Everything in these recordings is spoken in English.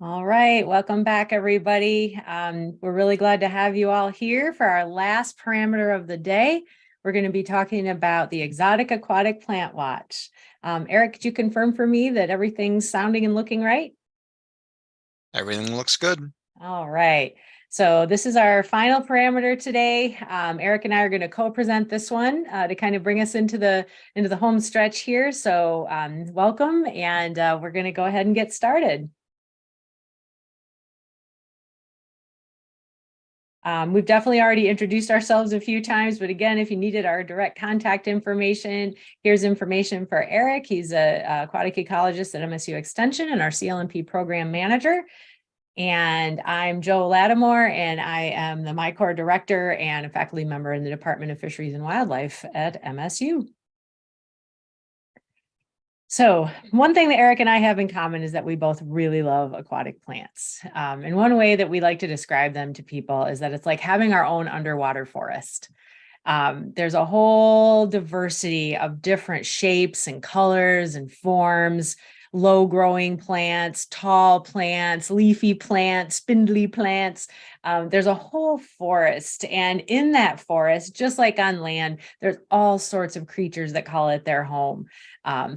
All right, welcome back, everybody. We're really glad to have you all here for our last parameter of the day. We're going to be talking about the Exotic Aquatic Plant Watch. Eric, could you confirm for me that everything's sounding and looking right? Everything looks good. All right. So this is our final parameter today. Eric and I are going to co-present this one to kind of bring us into the home stretch here. So welcome, and we're going to go ahead and get started. We've definitely already introduced ourselves a few times, but again, if you needed our direct contact information, here's information for Eric. He's a aquatic ecologist at MSU Extension and our CLMP program manager. And I'm Joe Latimore, and I am the MiCorps director and a faculty member in the Department of Fisheries and Wildlife at MSU. So one thing that Eric and I have in common is that we both really love aquatic plants. And one way that we like to describe them to people is that it's like having our own underwater forest. There's a whole diversity of different shapes and colors and forms, low growing plants, tall plants, leafy plants, spindly plants. There's a whole forest. And in that forest, just like on land, there's all sorts of creatures that call it their home.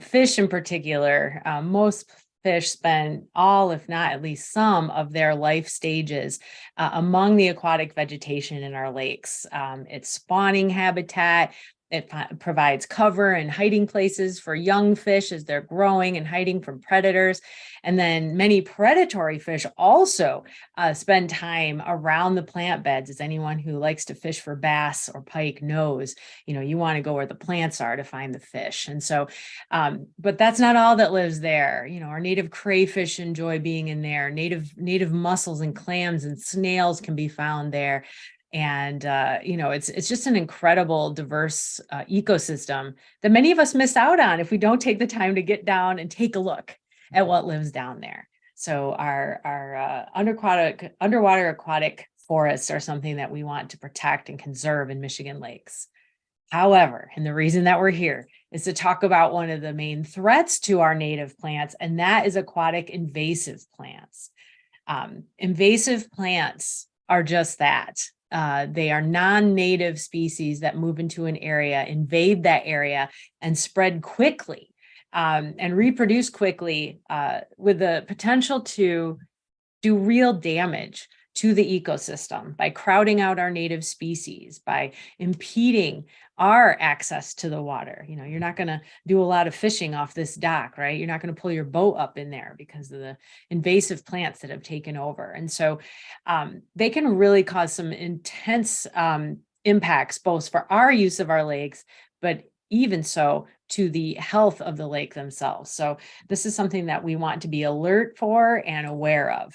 Fish in particular, most fish spend all, if not at least some of their life stages among the aquatic vegetation in our lakes. It's spawning habitat. It provides cover and hiding places for young fish as they're growing and hiding from predators. And then many predatory fish also spend time around the plant beds. As anyone who likes to fish for bass or pike knows, you want to go where the plants are to find the fish. And so, but that's not all that lives there. Our native crayfish enjoy being in there. Native mussels and clams and snails can be found there. And, it's just an incredible, diverse ecosystem that many of us miss out on if we don't take the time to get down and take a look at what lives down there. So our underwater aquatic forests are something that we want to protect and conserve in Michigan lakes. However, and the reason that we're here is to talk about one of the main threats to our native plants, and that is aquatic invasive plants. Invasive plants are just that. They are non-native species that move into an area, invade that area, and spread quickly and reproduce quickly with the potential to do real damage to the ecosystem by crowding out our native species, by impeding our access to the water. You're not going to do a lot of fishing off this dock, right? You're not going to pull your boat up in there because of the invasive plants that have taken over. And so they can really cause some intense impacts, both for our use of our lakes, but even so to the health of the lake themselves. So this is something that we want to be alert for and aware of.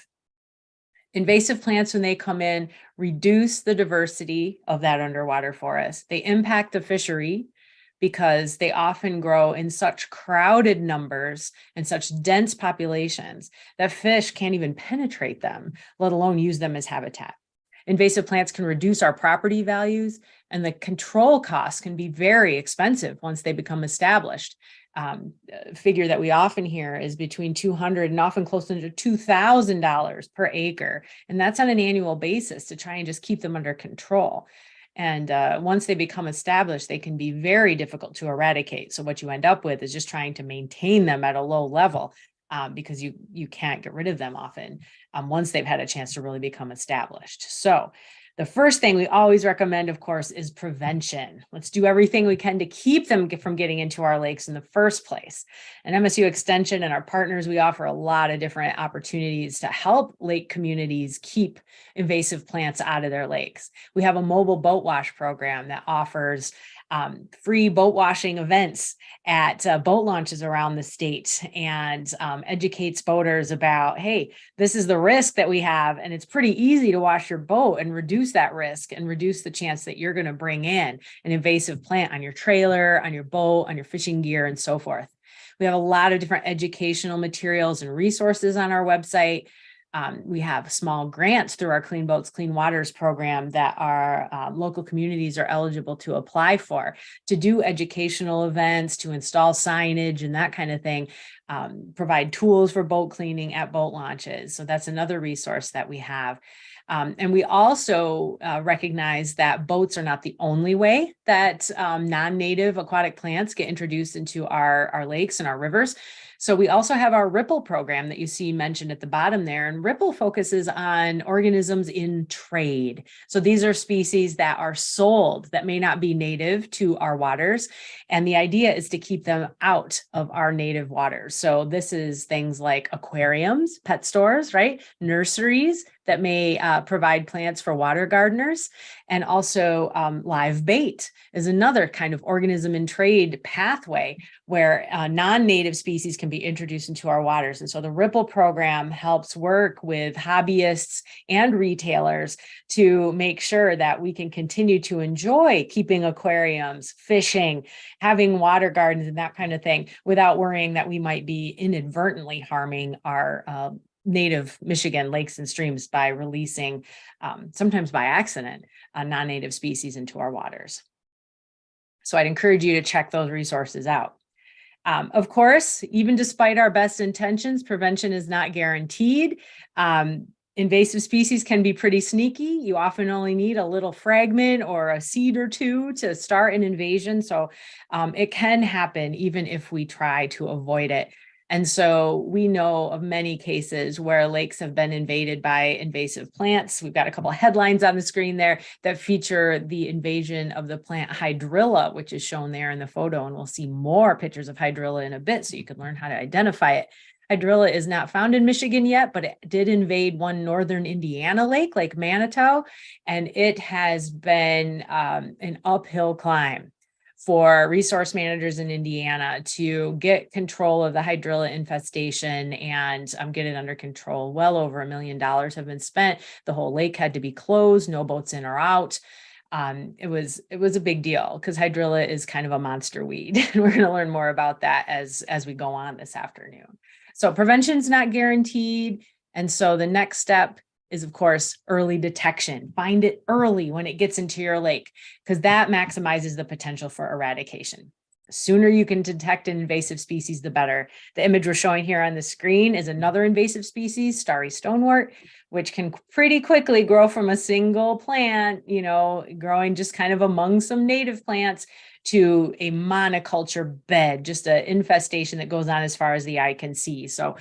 Invasive plants, when they come in, reduce the diversity of that underwater forest. They impact the fishery because they often grow in such crowded numbers and such dense populations that fish can't even penetrate them, let alone use them as habitat. Invasive plants can reduce our property values, and the control costs can be very expensive once they become established. Figure that we often hear is between $200 and often closer to $2,000 per acre. And that's on an annual basis to try and just keep them under control. And once they become established, they can be very difficult to eradicate. So what you end up with is just trying to maintain them at a low level because you can't get rid of them often once they've had a chance to really become established. So the first thing we always recommend, of course, is prevention. Let's do everything we can to keep them from getting into our lakes in the first place. And MSU Extension and our partners, we offer a lot of different opportunities to help lake communities keep invasive plants out of their lakes. We have a mobile boat wash program that offers free boat washing events at boat launches around the state and educates boaters about, hey, this is the risk that we have, and it's pretty easy to wash your boat and reduce that risk and reduce the chance that you're going to bring in an invasive plant on your trailer, on your boat, on your fishing gear, and so forth. We have a lot of different educational materials and resources on our website. We have small grants through our Clean Boats, Clean Waters program that our local communities are eligible to apply for, to do educational events, to install signage and that kind of thing, provide tools for boat cleaning at boat launches. So that's another resource that we have. And we also recognize that boats are not the only way that non-native aquatic plants get introduced into our lakes and our rivers. So we also have our Ripple program that you see mentioned at the bottom there, and Ripple focuses on organisms in trade. So these are species that are sold that may not be native to our waters. And the idea is to keep them out of our native waters. So this is things like aquariums, pet stores, right? Nurseries that may provide plants for water gardeners. And also live bait is another kind of organism in trade pathway where non-native species can be introduced into our waters. And so the Ripple program helps work with hobbyists and retailers to make sure that we can continue to enjoy keeping aquariums, fishing, having water gardens and that kind of thing without worrying that we might be inadvertently harming our native Michigan lakes and streams by releasing, sometimes by accident, non-native species into our waters. So I'd encourage you to check those resources out. Of course, even despite our best intentions, prevention is not guaranteed. Invasive species can be pretty sneaky. You often only need a little fragment or a seed or two to start an invasion. So it can happen even if we try to avoid it. And so we know of many cases where lakes have been invaded by invasive plants. We've got a couple of headlines on the screen there that feature the invasion of the plant hydrilla, which is shown there in the photo. And we'll see more pictures of hydrilla in a bit so you can learn how to identify it. Hydrilla is not found in Michigan yet, but it did invade one northern Indiana lake, Lake Manitou, and it has been an uphill climb for resource managers in Indiana to get control of the hydrilla infestation and get it under control. Well over $1 million have been spent. The whole lake had to be closed, no boats in or out. It was a big deal because hydrilla is kind of a monster weed. We're going to learn more about that as we go on this afternoon. So prevention is not guaranteed. And so the next step is, of course, early detection. Find it early when it gets into your lake, because that maximizes the potential for eradication. The sooner you can detect an invasive species, the better. The image we're showing here on the screen is another invasive species, starry stonewort, which can pretty quickly grow from a single plant, growing just kind of among some native plants, to a monoculture bed, just an infestation that goes on as far as the eye can see. So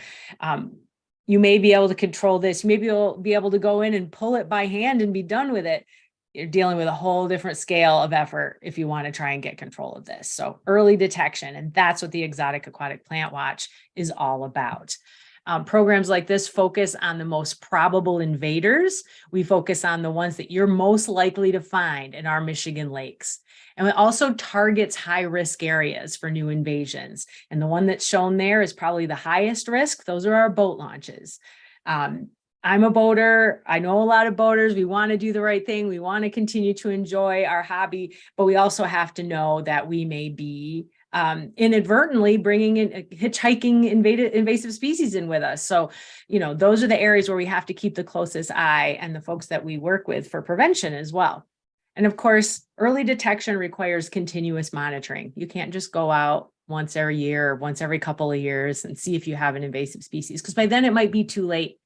you may be able to control this. Maybe you'll be able to go in and pull it by hand and be done with it. You're dealing with a whole different scale of effort if you want to try and get control of this. So early detection, and that's what the Exotic Aquatic Plant Watch is all about. Programs like this focus on the most probable invaders. We focus on the ones that you're most likely to find in our Michigan lakes. And it also targets high-risk areas for new invasions. And the one that's shown there is probably the highest risk. Those are our boat launches. I'm a boater. I know a lot of boaters. We want to do the right thing. We want to continue to enjoy our hobby, but we also have to know that we may be inadvertently bringing in hitchhiking invasive species in with us. So, those are the areas where we have to keep the closest eye, and the folks that we work with for prevention as well. And of course, early detection requires continuous monitoring. You can't just go out once every year, or once every couple of years and see if you have an invasive species, because by then it might be too late.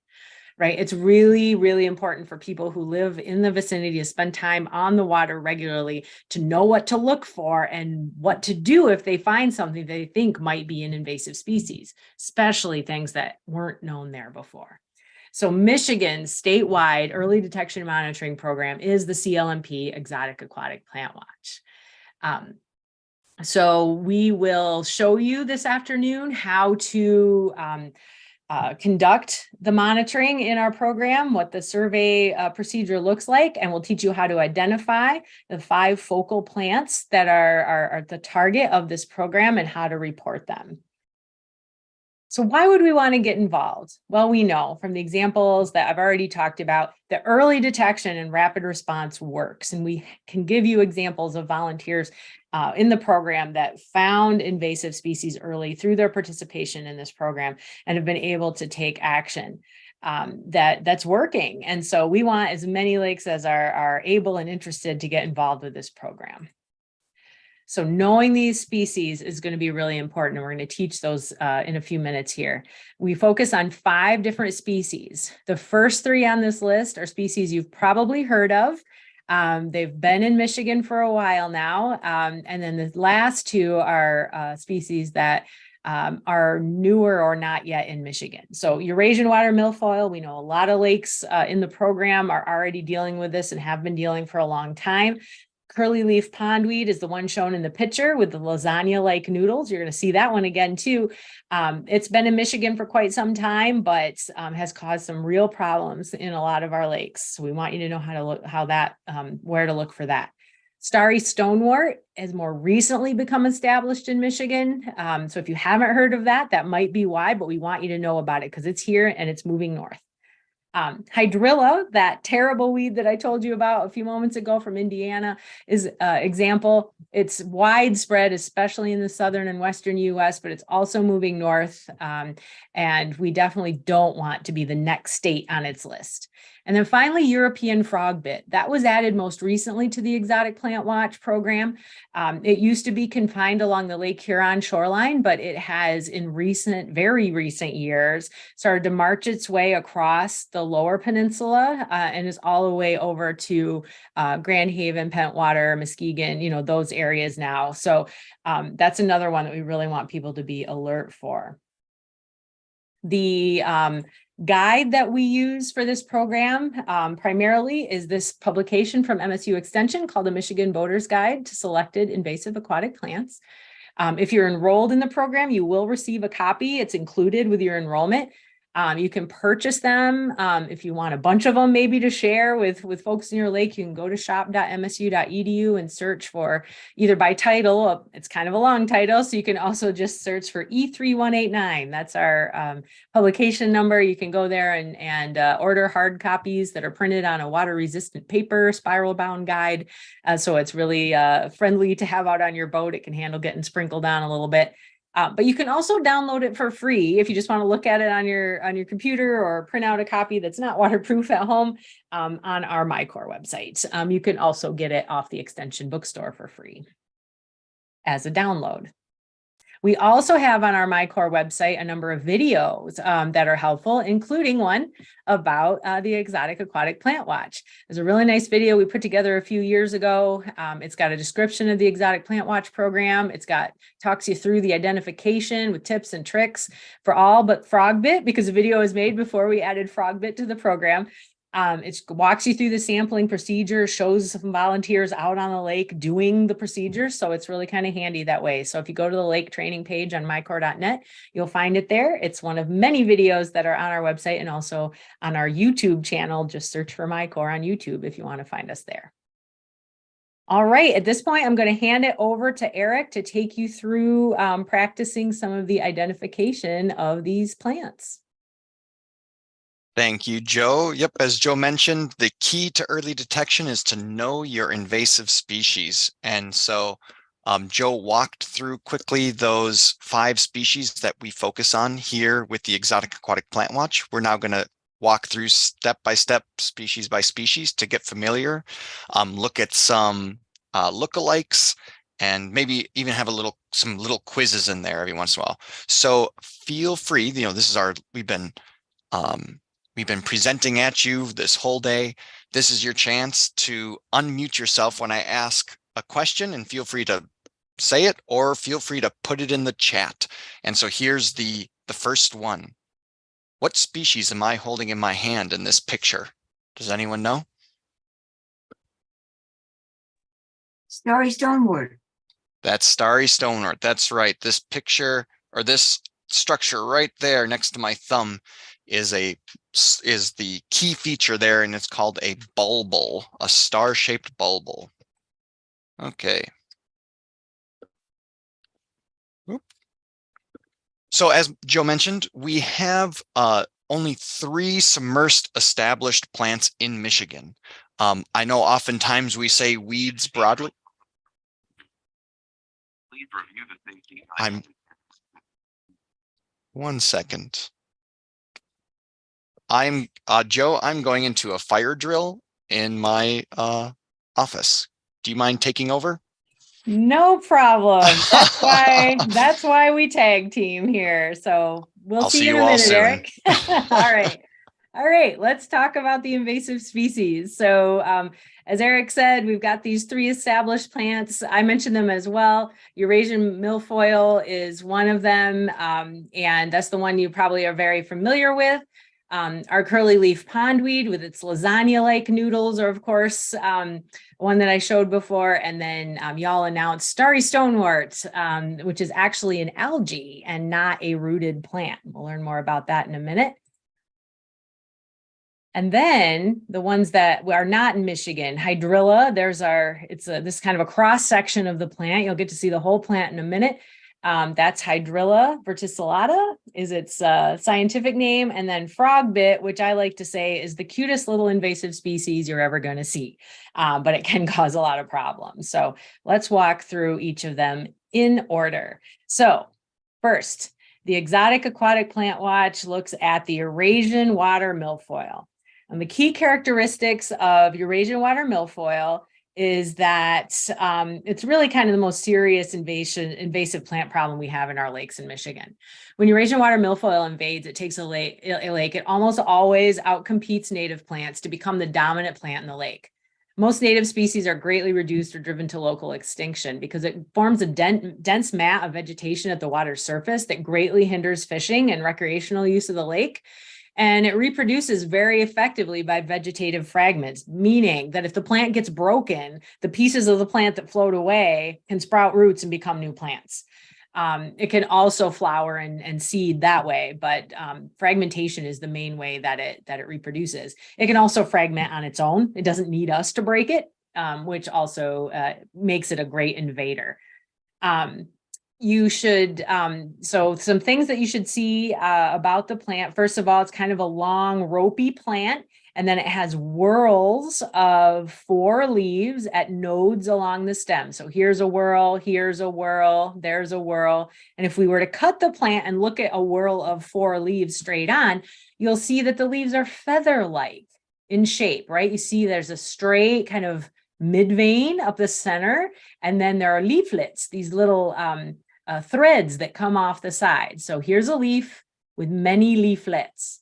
Right? It's really, really important for people who live in the vicinity to spend time on the water regularly, to know what to look for and what to do if they find something they think might be an invasive species, especially things that weren't known there before. So Michigan's statewide early detection and monitoring program is the CLMP, Exotic Aquatic Plant Watch. So we will show you this afternoon how to conduct the monitoring in our program, what the survey procedure looks like, and we'll teach you how to identify the 5 focal plants that are the target of this program and how to report them. So why would we want to get involved? Well, we know from the examples that I've already talked about that early detection and rapid response works. And we can give you examples of volunteers in the program that found invasive species early through their participation in this program and have been able to take action. that's working. And so we want as many lakes as are able and interested to get involved with this program. So knowing these species is going to be really important, and we're going to teach those in a few minutes here. We focus on 5 different species. The first 3 on this list are species you've probably heard of. They've been in Michigan for a while now. And then the last 2 are species that are newer or not yet in Michigan. So Eurasian water milfoil, we know a lot of lakes in the program are already dealing with this and have been dealing for a long time. Curly leaf pondweed is the one shown in the picture with the lasagna-like noodles. You're going to see that one again too. It's been in Michigan for quite some time, but has caused some real problems in a lot of our lakes. So we want you to know how to look, where to look for that. Starry stonewort has more recently become established in Michigan. So if you haven't heard of that, that might be why, but we want you to know about it because it's here and it's moving north. Hydrilla, that terrible weed that I told you about a few moments ago from Indiana, is an example. It's widespread, especially in the southern and western US, but it's also moving north. And we definitely don't want to be the next state on its list. And then finally, European frogbit. That was added most recently to the Exotic Plant Watch program. It used to be confined along the Lake Huron shoreline, but it has in very recent years, started to march its way across the lower peninsula and is all the way over to Grand Haven, Pentwater, Muskegon, those areas now. So that's another one that we really want people to be alert for. The guide that we use for this program primarily is this publication from MSU Extension called the Michigan Boater's Guide to Selected Invasive Aquatic Plants. If you're enrolled in the program, you will receive a copy. It's included with your enrollment. You can purchase them. If you want a bunch of them maybe to share with folks in your lake, you can go to shop.msu.edu and search for either by title. It's kind of a long title, so you can also just search for E3189. That's our publication number. You can go there and order hard copies that are printed on a water-resistant paper, spiral-bound guide. So it's really friendly to have out on your boat. It can handle getting sprinkled on a little bit. But you can also download it for free if you just want to look at it on your computer or print out a copy that's not waterproof at home on our MiCorps website. You can also get it off the Extension bookstore for free as a download. We also have on our MiCorps website a number of videos that are helpful, including one about the Exotic Aquatic Plant Watch. There's a really nice video we put together a few years ago. It's got a description of the Exotic Plant Watch program. Talks you through the identification with tips and tricks for all but frogbit, because the video was made before we added frogbit to the program. It walks you through the sampling procedure, shows some volunteers out on the lake doing the procedure. So it's really kind of handy that way. So if you go to the lake training page on MiCorps.net, you'll find it there. It's one of many videos that are on our website and also on our YouTube channel. Just search for MiCorps on YouTube if you want to find us there. All right, at this point, I'm going to hand it over to Eric to take you through practicing some of the identification of these plants. Thank you, Joe. Yep, as Joe mentioned, the key to early detection is to know your invasive species. And so Joe walked through quickly those 5 species that we focus on here with the Exotic Aquatic Plant Watch. We're now going to walk through step by step, species by species to get familiar, look at some lookalikes, and maybe even have some little quizzes in there every once in a while. So feel free, we've been presenting at you this whole day. This is your chance to unmute yourself when I ask a question, and feel free to say it or feel free to put it in the chat. And so here's the first one. What species am I holding in my hand in this picture? Does anyone know? Starry stonewort. That's starry stonewort. That's right. This picture, or this structure right there next to my thumb, is the key feature there, and it's called a bulbul, a star-shaped bulbul. Okay. Oop. So as Joe mentioned, we have only 3 submersed established plants in Michigan. I know oftentimes we say weeds broadly. Please review the thinking. One second. I'm Joe, I'm going into a fire drill in my office. Do you mind taking over? No problem. That's why we tag team here. So we'll I'll see see you in you a all minute, soon. Eric. All right. All right, let's talk about the invasive species. So as Eric said, we've got these 3 established plants. I mentioned them as well. Eurasian milfoil is one of them, and that's the one you probably are very familiar with. Our curly leaf pondweed with its lasagna-like noodles are, of course, one that I showed before. And then y'all announced starry stonewort, which is actually an algae and not a rooted plant. We'll learn more about that in a minute. And then the ones that are not in Michigan, hydrilla, this kind of a cross section of the plant. You'll get to see the whole plant in a minute. That's hydrilla verticillata is its scientific name. And then frogbit, which I like to say is the cutest little invasive species you're ever going to see, but it can cause a lot of problems. So let's walk through each of them in order. So first, the Exotic Aquatic Plant Watch looks at the Eurasian water milfoil. And the key characteristics of Eurasian water milfoil is that it's really kind of the most serious invasive plant problem we have in our lakes in Michigan. When Eurasian water milfoil invades, it takes a lake, it almost always outcompetes native plants to become the dominant plant in the lake. Most native species are greatly reduced or driven to local extinction because it forms a dense mat of vegetation at the water's surface that greatly hinders fishing and recreational use of the lake. And it reproduces very effectively by vegetative fragments, meaning that if the plant gets broken, the pieces of the plant that float away can sprout roots and become new plants. It can also flower and seed that way, but fragmentation is the main way that it reproduces. It can also fragment on its own. It doesn't need us to break it, which also makes it a great invader. You should, so some things that you should see about the plant. First of all, it's kind of a long ropey plant, and then it has whorls of 4 leaves at nodes along the stem. So here's a whorl, there's a whorl. And if we were to cut the plant and look at a whorl of 4 leaves straight on, you'll see that the leaves are feather-like in shape, right? You see there's a straight kind of mid-vein up the center, and then there are leaflets, these little threads that come off the side. So here's a leaf with many leaflets.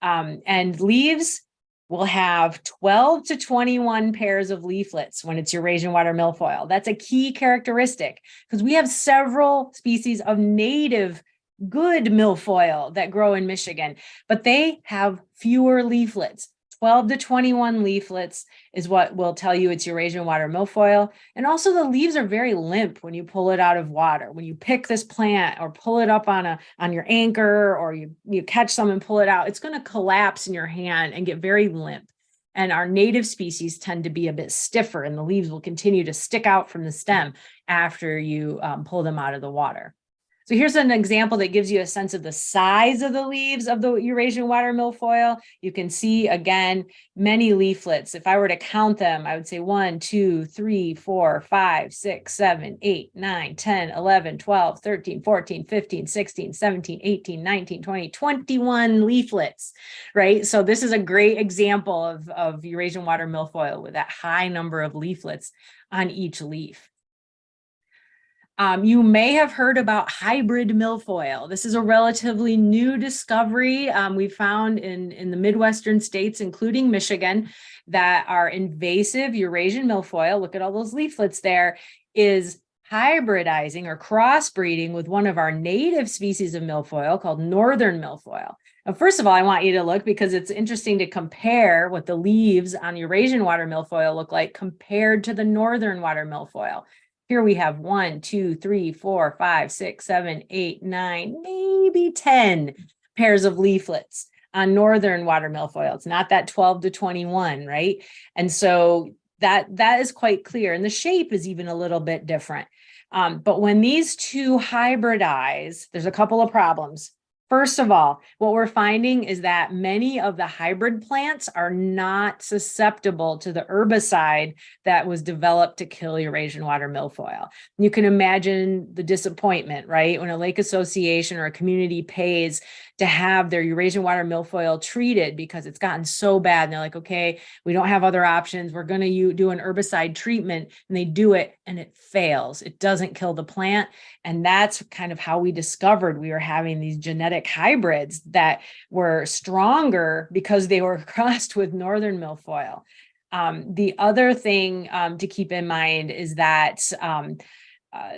And leaves will have 12 to 21 pairs of leaflets when it's Eurasian water milfoil. That's a key characteristic because we have several species of native good milfoil that grow in Michigan, but they have fewer leaflets. 12 to 21 leaflets is what will tell you it's Eurasian water milfoil. And also the leaves are very limp when you pull it out of water. When you pick this plant or pull it up on your anchor, or you catch some and pull it out, it's going to collapse in your hand and get very limp. And our native species tend to be a bit stiffer, and the leaves will continue to stick out from the stem after you pull them out of the water. So here's an example that gives you a sense of the size of the leaves of the Eurasian water milfoil. You can see, again, many leaflets. If I were to count them, I would say 1, 2, 3, 4, 5, 6, 7, 8, 9, 10, 11, 12, 13, 14, 15, 16, 17, 18, 19, 20, 21 leaflets, right? So this is a great example of Eurasian water milfoil with that high number of leaflets on each leaf. You may have heard about hybrid milfoil. This is a relatively new discovery we found in the Midwestern states, including Michigan, that our invasive Eurasian milfoil, look at all those leaflets there, is hybridizing or crossbreeding with one of our native species of milfoil called northern milfoil. Now, first of all, I want you to look because it's interesting to compare what the leaves on Eurasian water milfoil look like compared to the northern water milfoil. Here we have 1, 2, 3, 4, 5, 6, 7, 8, 9, maybe 10 pairs of leaflets on northern water milfoil. It's not that 12 to 21, right? And so that is quite clear. And the shape is even a little bit different. But when these two hybridize, there's a couple of problems. First of all, what we're finding is that many of the hybrid plants are not susceptible to the herbicide that was developed to kill Eurasian water milfoil. You can imagine the disappointment, right? When a lake association or a community pays to have their Eurasian water milfoil treated because it's gotten so bad. And they're like, okay, we don't have other options. We're going to do an herbicide treatment, and they do it and it fails. It doesn't kill the plant. And that's kind of how we discovered we were having these genetic hybrids that were stronger because they were crossed with northern milfoil. The other thing to keep in mind is that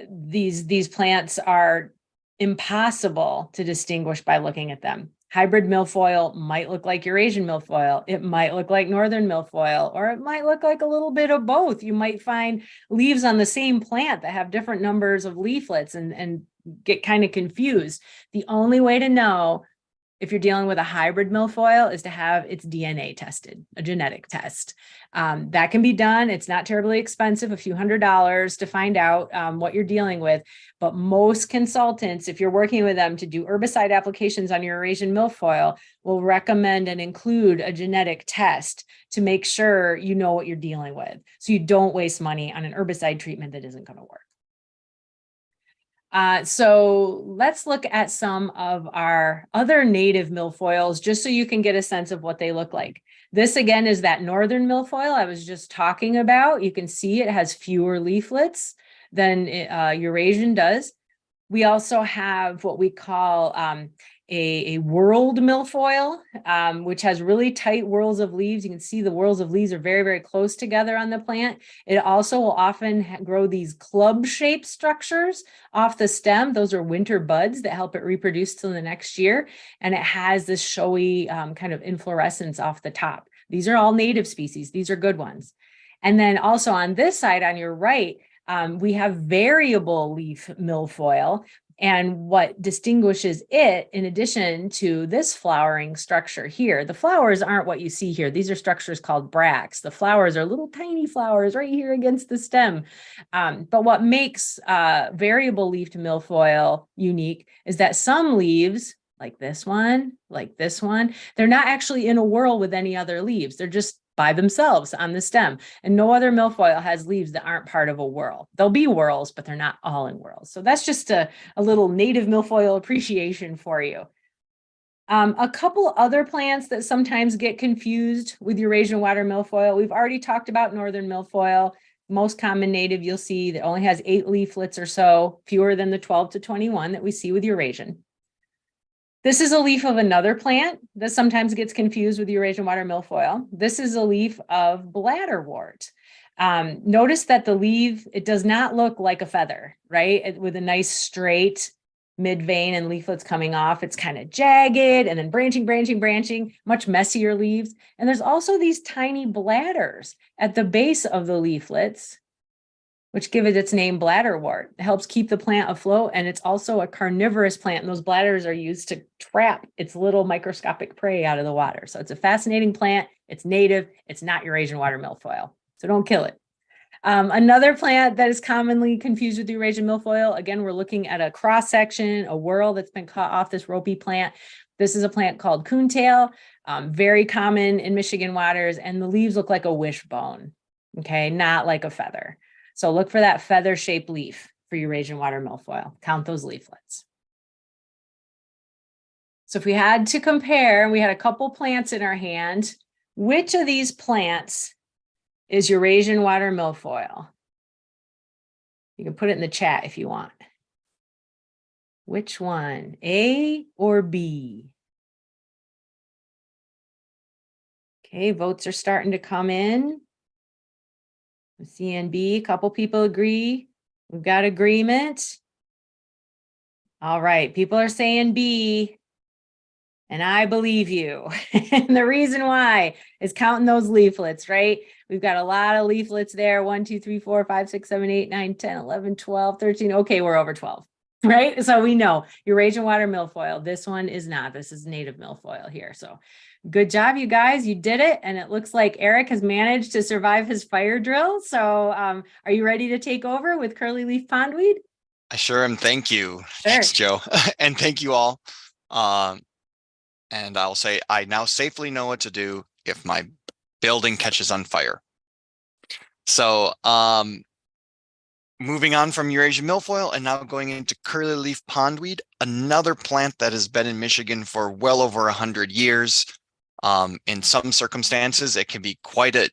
these plants are impossible to distinguish by looking at them. Hybrid milfoil might look like Eurasian milfoil. It might look like northern milfoil, or it might look like a little bit of both. You might find leaves on the same plant that have different numbers of leaflets and get kind of confused. The only way to know if you're dealing with a hybrid milfoil is to have its DNA tested, a genetic test. That can be done. It's not terribly expensive, a few $100s to find out what you're dealing with. But most consultants, if you're working with them to do herbicide applications on your Eurasian milfoil, will recommend and include a genetic test to make sure you know what you're dealing with, so you don't waste money on an herbicide treatment that isn't going to work. So let's look at some of our other native milfoils, just so you can get a sense of what they look like. This again is that northern milfoil I was just talking about. You can see it has fewer leaflets than Eurasian does. We also have what we call a whorled milfoil, which has really tight whorls of leaves. You can see the whorls of leaves are very, very close together on the plant. It also will often grow these club-shaped structures off the stem. Those are winter buds that help it reproduce till the next year. And it has this showy kind of inflorescence off the top. These are all native species. These are good ones. And then also on this side, on your right, we have variable leaf milfoil. And what distinguishes it, in addition to this flowering structure here, the flowers aren't what you see here. These are structures called bracts. The flowers are little tiny flowers right here against the stem. But what makes variable leafed milfoil unique is that some leaves, like this one, they're not actually in a whorl with any other leaves. They're just by themselves on the stem. And no other milfoil has leaves that aren't part of a whorl. There'll be whorls, but they're not all in whorls. So that's just a little native milfoil appreciation for you. A couple other plants that sometimes get confused with Eurasian water milfoil. We've already talked about northern milfoil. Most common native you'll see that only has 8 leaflets or so, fewer than the 12 to 21 that we see with Eurasian. This is a leaf of another plant that sometimes gets confused with Eurasian water milfoil. This is a leaf of bladderwort. Notice that the leaf, it does not look like a feather, right? With a nice straight mid-vein and leaflets coming off. It's kind of jagged and then branching, much messier leaves. And there's also these tiny bladders at the base of the leaflets, which give it its name bladderwort. It helps keep the plant afloat, and it's also a carnivorous plant, and those bladders are used to trap its little microscopic prey out of the water. So it's a fascinating plant. It's native. It's not Eurasian water milfoil, so don't kill it. Another plant that is commonly confused with Eurasian milfoil, again, we're looking at a cross-section, a whorl that's been cut off this ropey plant. This is a plant called coontail, very common in Michigan waters, and the leaves look like a wishbone, okay, not like a feather. So look for that feather-shaped leaf for Eurasian water milfoil. Count those leaflets. So if we had to compare, we had a couple plants in our hand, which of these plants is Eurasian water milfoil? You can put it in the chat if you want. Which one, A or B? Okay, votes are starting to come in. CNB, a couple people agree. We've got agreement. All right, people are saying B, and I believe you. And the reason why is counting those leaflets, right? We've got a lot of leaflets there. 1, 2, 3, 4, 5, 6, 7, 8, 9, 10, 11, 12, 13. Okay, we're over 12, right? So we know Eurasian water milfoil. This one is not. This is native milfoil here. So good job, you guys. You did it. And it looks like Eric has managed to survive his fire drill. So are you ready to take over with curly leaf pondweed? I sure am. Thank you. Sure. Thanks, Joe. And thank you all. And I'll say, I now safely know what to do if my building catches on fire. So moving on from Eurasian milfoil and now going into curly leaf pondweed, another plant that has been in Michigan for well over 100 years. In some circumstances, it can be quite a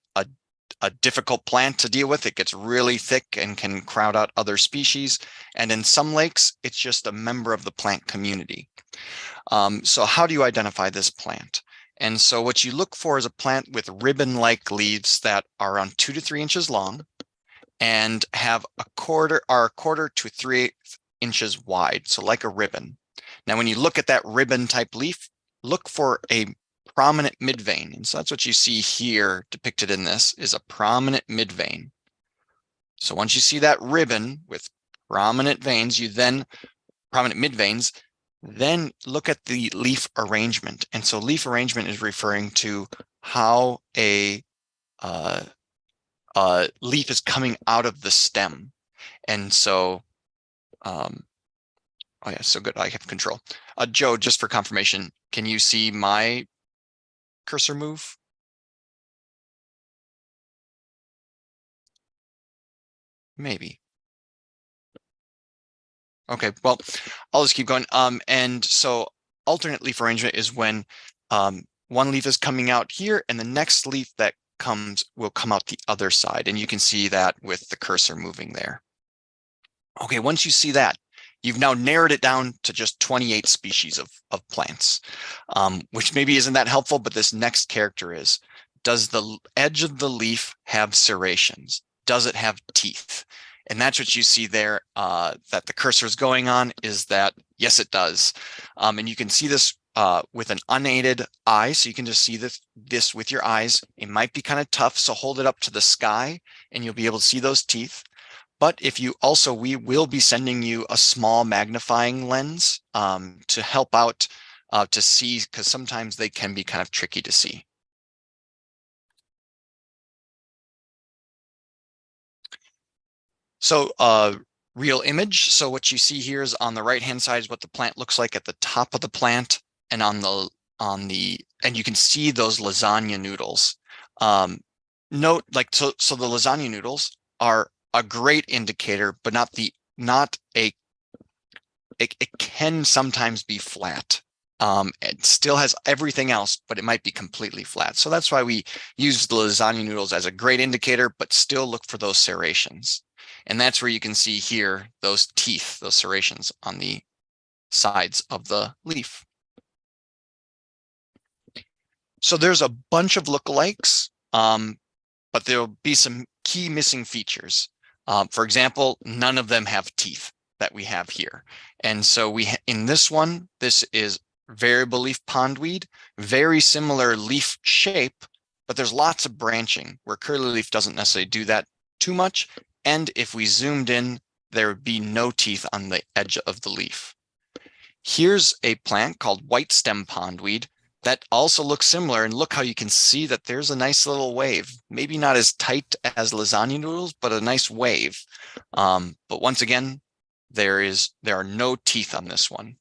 difficult plant to deal with. It gets really thick and can crowd out other species. And in some lakes, it's just a member of the plant community. So how do you identify this plant? And so what you look for is a plant with ribbon-like leaves that are around 2 to 3 inches long and have a quarter to 3/8 inches wide, so like a ribbon. Now, when you look at that ribbon type leaf, look for a prominent midvein. And so that's what you see here depicted in this is a prominent midvein. So once you see that ribbon with prominent midveins, then look at the leaf arrangement. And so leaf arrangement is referring to how a leaf is coming out of the stem. And so, oh yeah, so good, I have control. Joe, just for confirmation, can you see my cursor move? Maybe. Okay, well, I'll just keep going. And so alternate leaf arrangement is when one leaf is coming out here and the next leaf that will come out the other side. And you can see that with the cursor moving there. Okay, once you see that, you've now narrowed it down to just 28 species of plants, which maybe isn't that helpful, but this next character is, does the edge of the leaf have serrations? Does it have teeth? And that's what you see there that the cursor is going on, is that, yes, it does. And you can see this with an unaided eye. So you can just see this with your eyes. It might be kind of tough, so hold it up to the sky and you'll be able to see those teeth. But if you also, we will be sending you a small magnifying lens to help out to see, because sometimes they can be kind of tricky to see. So real image. So what you see here is on the right-hand side is what the plant looks like at the top of the plant, and and you can see those lasagna noodles. Note, like, so the lasagna noodles are a great indicator, but it can sometimes be flat. It still has everything else, but it might be completely flat. So that's why we use the lasagna noodles as a great indicator, but still look for those serrations. And that's where you can see here, those teeth, those serrations on the sides of the leaf. So there's a bunch of lookalikes, but there'll be some key missing features. For example, none of them have teeth that we have here. And so in this one, this is variable leaf pondweed, very similar leaf shape, but there's lots of branching where curly leaf doesn't necessarily do that too much. And if we zoomed in, there would be no teeth on the edge of the leaf. Here's a plant called white stem pondweed that also looks similar, and look how you can see that there's a nice little wave, maybe not as tight as lasagna noodles, but a nice wave. But once again, there are no teeth on this one.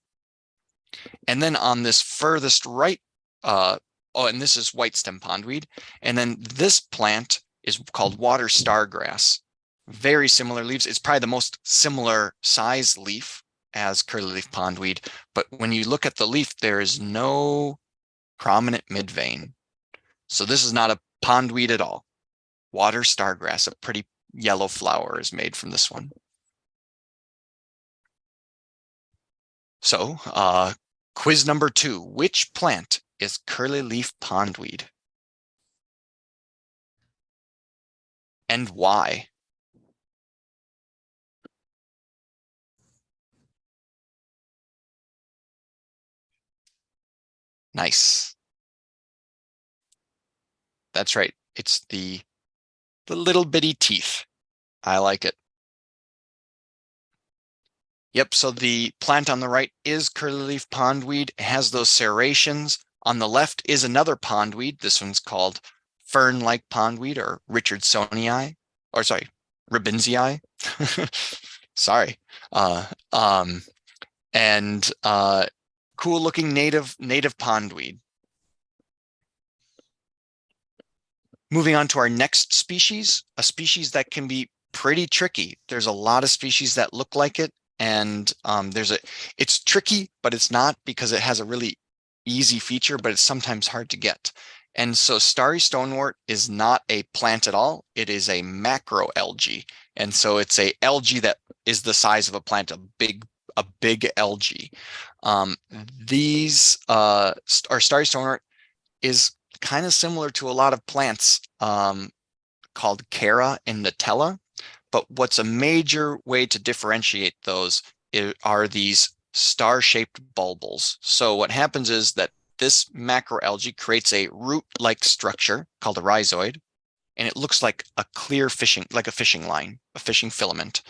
And then on this furthest right, and this is white stem pondweed. And then this plant is called water stargrass. Very similar leaves. It's probably the most similar size leaf as curly leaf pondweed. But when you look at the leaf, there is no prominent midvein. So this is not a pondweed at all. Water stargrass, a pretty yellow flower is made from this one. So quiz number 2, which plant is curly leaf pondweed? And why? Nice. That's right. It's the little bitty teeth. I like it. Yep, so the plant on the right is curly leaf pondweed. It has those serrations. On the left is another pondweed. This one's called fern-like pondweed, or Richardsonii, or sorry, Ribbonsii. Sorry. cool looking native pondweed. Moving on to our next species, a species that can be pretty tricky. There's a lot of species that look like it, and it's tricky, but it's not, because it has a really easy feature, but it's sometimes hard to get. And so starry stonewort is not a plant at all. It is a macroalgae. And so it's a algae that is the size of a plant, a big algae. Our starry stonewort is kind of similar to a lot of plants called Cara and Nutella. But what's a major way to differentiate those are these star-shaped bulbils. So what happens is that this macroalgae creates a root-like structure called a rhizoid, and it looks like a clear fishing line, a fishing filament.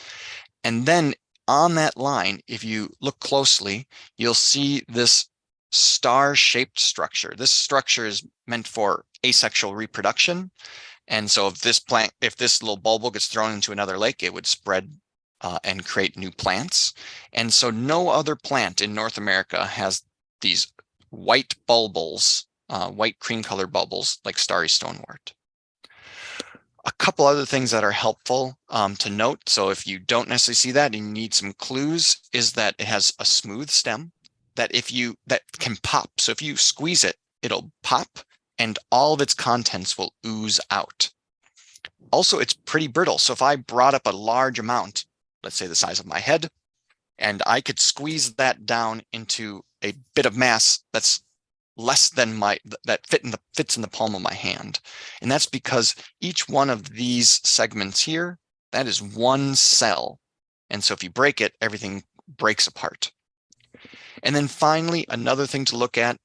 And then on that line, if you look closely, you'll see this star-shaped structure. This structure is meant for asexual reproduction. And so if this little bulb gets thrown into another lake, it would spread and create new plants. And so no other plant in North America has these white bulbils, white cream colored bulbils like starry stonewort. A couple other things that are helpful to note. So if you don't necessarily see that and you need some clues, is that it has a smooth stem that can pop. So if you squeeze it, it'll pop, and all of its contents will ooze out. Also, it's pretty brittle. So if I brought up a large amount, let's say the size of my head, and I could squeeze that down into a bit of mass that's less than that fits in the palm of my hand. And that's because each one of these segments here, that is one cell. And so if you break it, everything breaks apart. And then finally, another thing to look at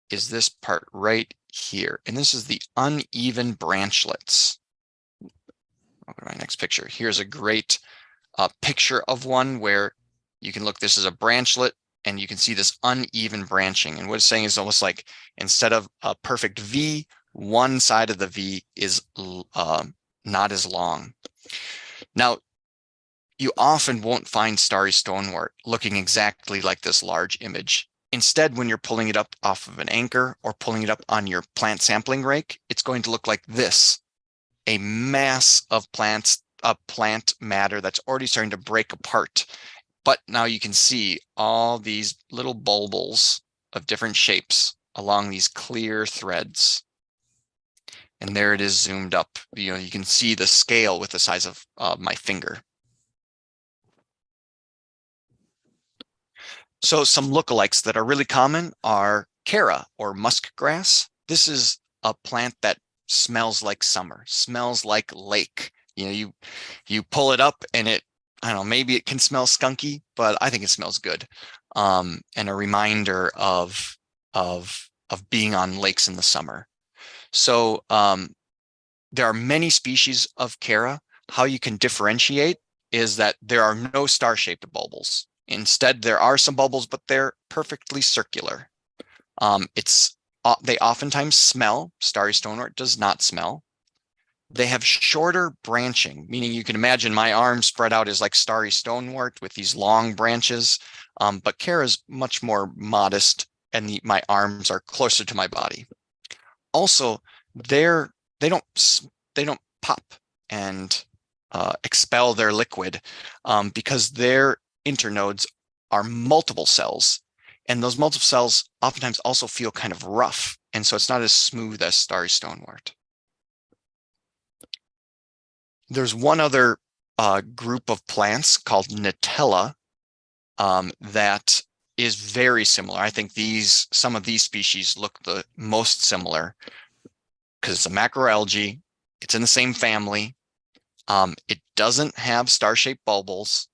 is this part right here. And this is the uneven branchlets. I'll go to my next picture. Here's a great picture of one where you can look, this is a branchlet, and you can see this uneven branching. And what it's saying is almost like instead of a perfect V, one side of the V is not as long. Now, you often won't find starry stonewort looking exactly like this large image. Instead, when you're pulling it up off of an anchor or pulling it up on your plant sampling rake, it's going to look like this, a mass of plant matter that's already starting to break apart. But now you can see all these little bulbils of different shapes along these clear threads. And there it is zoomed up. You can see the scale with the size of my finger. So some lookalikes that are really common are Cara or muskgrass. This is a plant that smells like summer, smells like lake. You pull it up and I don't know, maybe it can smell skunky, but I think it smells good. And a reminder of being on lakes in the summer. So there are many species of Cara. How you can differentiate is that there are no star-shaped bulbils. Instead, there are some bulbils, but they're perfectly circular. They oftentimes smell. Starry stonewort does not smell. They have shorter branching, meaning you can imagine my arm spread out is like starry stonewort with these long branches, but Cara is much more modest, and my arms are closer to my body. Also, they don't pop and expel their liquid because their internodes are multiple cells, and those multiple cells oftentimes also feel kind of rough, and so it's not as smooth as starry stonewort. There's one other group of plants called Nutella that is very similar. I think some of these species look the most similar because it's a macroalgae. It's in the same family. It doesn't have star-shaped bulbils,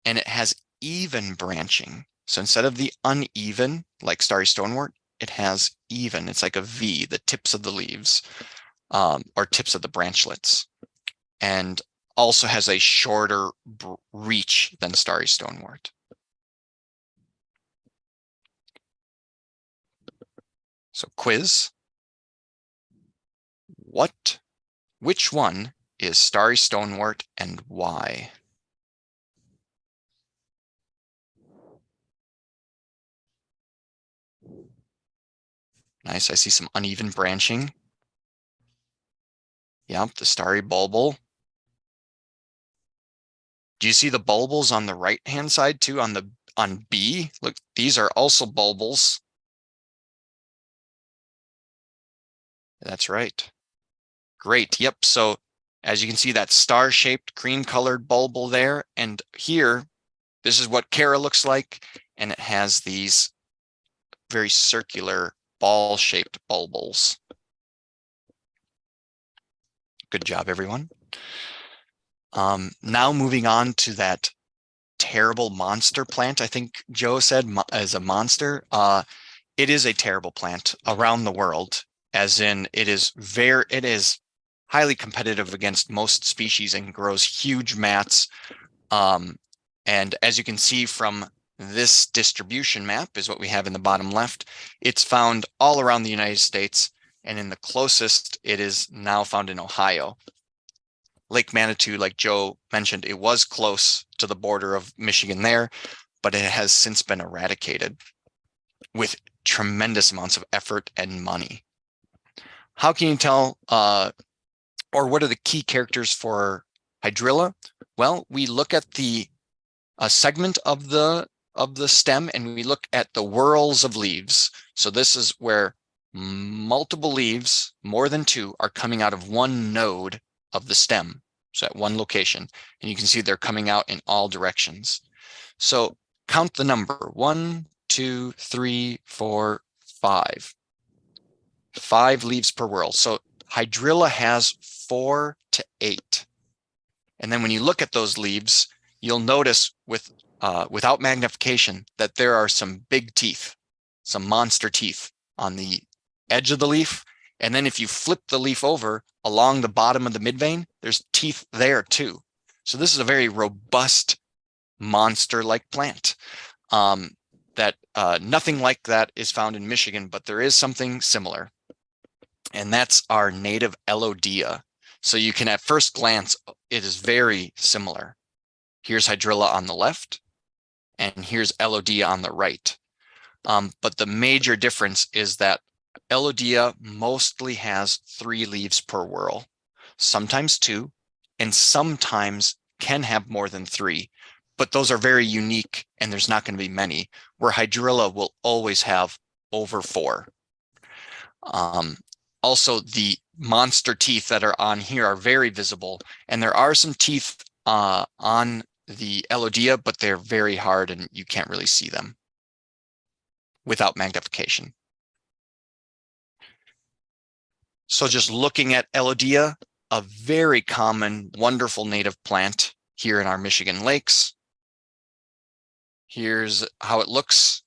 and it has even branching. So instead of the uneven, like starry stonewort, it has even. It's like a V, the tips of the leaves, or tips of the branchlets, and also has a shorter reach than starry stonewort. So quiz. Which one is starry stonewort and why? Nice. I see some uneven branching. Yep, the starry bulbul. Do you see the bulbils on the right-hand side too? On B? Look, these are also bulbils. That's right. Great. Yep. So as you can see, that star-shaped cream-colored bulbul there. And here, this is what Kara looks like. And it has these very circular ball-shaped bulbils. Good job, everyone. Now moving on to that terrible monster plant, I think Joe said as a monster. It is a terrible plant around the world, as in it is highly competitive against most species and grows huge mats. And as you can see from this distribution map is what we have in the bottom left. It's found all around the United States, and in the closest, it is now found in Ohio. Lake Manitou, like Joe mentioned, it was close to the border of Michigan there, but it has since been eradicated with tremendous amounts of effort and money. How can you tell, or what are the key characters for hydrilla? Well, we look at the segment of the stem and we look at the whorls of leaves. So this is where multiple leaves, more than two, are coming out of one node of the stem. So at one location, and you can see they're coming out in all directions. So count the number 1, 2, 3, 4, 5. 5 leaves per whorl. So hydrilla has 4 to 8. And then when you look at those leaves, you'll notice without magnification that there are some big teeth, some monster teeth on the edge of the leaf. And then if you flip the leaf over along the bottom of the midvein, there's teeth there too. So this is a very robust monster-like plant. That nothing like that is found in Michigan, but there is something similar. And that's our native Elodea. So you can at first glance, it is very similar. Here's hydrilla on the left, and here's Elodea on the right. But the major difference is that Elodea mostly has 3 leaves per whorl, sometimes 2, and sometimes can have more than 3. But those are very unique, and there's not going to be many, where hydrilla will always have over 4. Also, the monster teeth that are on here are very visible, and there are some teeth on the Elodea, but they're very hard and you can't really see them without magnification. So just looking at Elodea, a very common, wonderful native plant here in our Michigan lakes. Here's how it looks.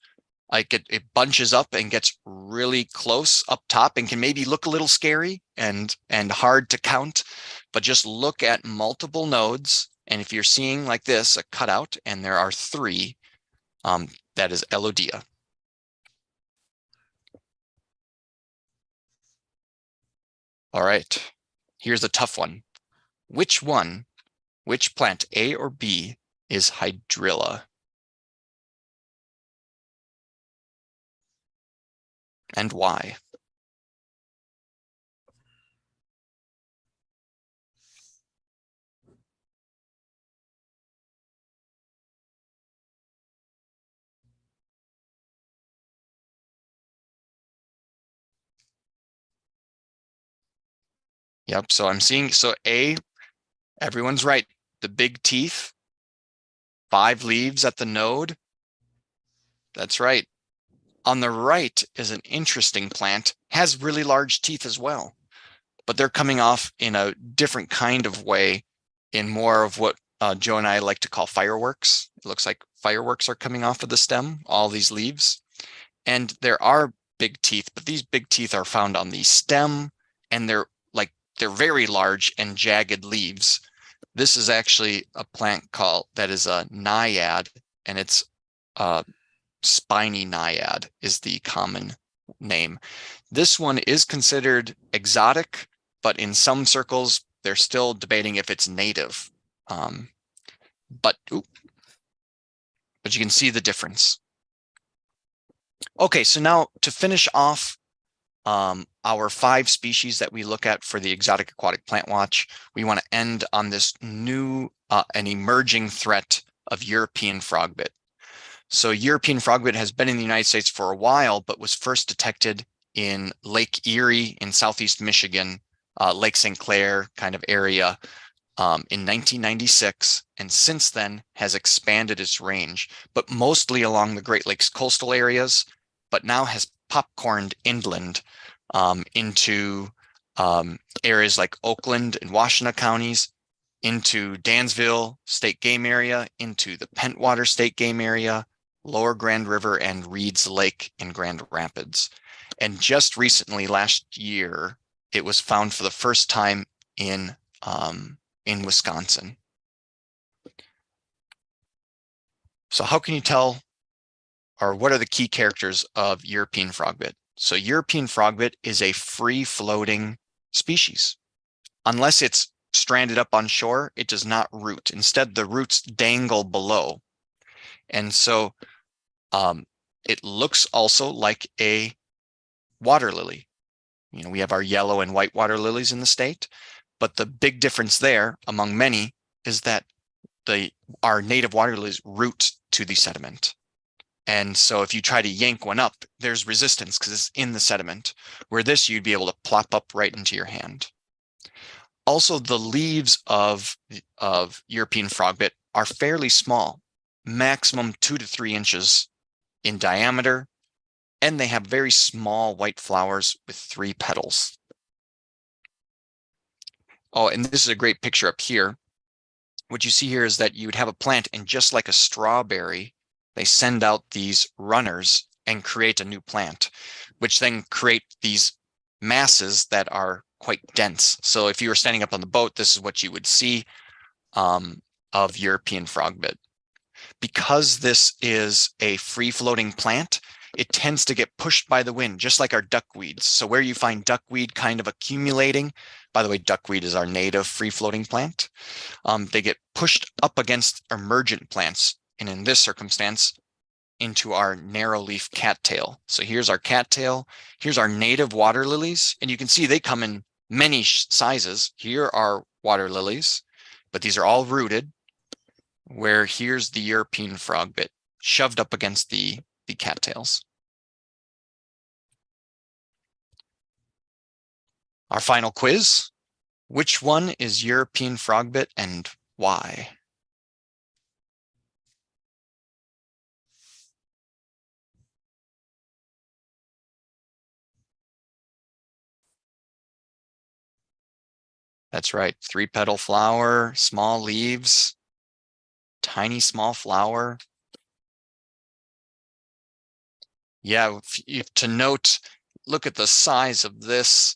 Like it bunches up and gets really close up top and can maybe look a little scary and hard to count, but just look at multiple nodes. And if you're seeing like this, a cutout, and there are 3, that is Elodea. All right, here's a tough one. Which plant, A or B, is hydrilla? And why? Yep, so I'm seeing, so A, everyone's right. The big teeth, 5 leaves at the node. That's right. On the right is an interesting plant, has really large teeth as well, but they're coming off in a different kind of way, in more of what Joe and I like to call fireworks. It looks like fireworks are coming off of the stem, all these leaves. And there are big teeth, but these big teeth are found on the stem, and they're very large and jagged leaves. This is actually a plant that is a naiad, and it's spiny naiad is the common name. This one is considered exotic, but in some circles, they're still debating if it's native. But you can see the difference. Okay, so now to finish off our 5 species that we look at for the Exotic Aquatic Plant Watch, we want to end on this new and emerging threat of European frogbit. So European frogbit has been in the United States for a while, but was first detected in Lake Erie in southeast Michigan, Lake St. Clair kind of area in 1996, and since then has expanded its range, but mostly along the Great Lakes coastal areas, but now has popcorned inland into areas like Oakland and Washtenaw counties, into Dansville State Game Area, into the Pentwater State Game Area, Lower Grand River, and Reed's Lake in Grand Rapids. And just recently, last year, it was found for the first time in Wisconsin. So how can you tell, or what are the key characters of European frogbit? So European frogbit is a free-floating species. Unless it's stranded up on shore, it does not root. Instead, the roots dangle below. And so it looks also like a water lily. You know, we have our yellow and white water lilies in the state, but the big difference there, among many, is that our native water lilies root to the sediment. And so if you try to yank one up, there's resistance because it's in the sediment, where this you'd be able to plop up right into your hand. Also, the leaves of European frogbit are fairly small, maximum 2 to 3 inches in diameter, and they have very small white flowers with 3 petals. Oh, and this is a great picture up here. What you see here is that you would have a plant, and just like a strawberry, they send out these runners and create a new plant, which then create these masses that are quite dense. So if you were standing up on the boat, this is what you would see of European frogbit. Because this is a free-floating plant, it tends to get pushed by the wind, just like our duckweeds. So where you find duckweed kind of accumulating, by the way, duckweed is our native free-floating plant, they get pushed up against emergent plants, and in this circumstance, into our narrow leaf cattail. So here's our cattail, here's our native water lilies, and you can see they come in many sizes. Here are water lilies, but these are all rooted, where here's the European frogbit shoved up against the cattails. Our final quiz: which one is European frogbit and why? That's right, 3-petal flower, small leaves, tiny small flower. Yeah, to note, look at the size of this.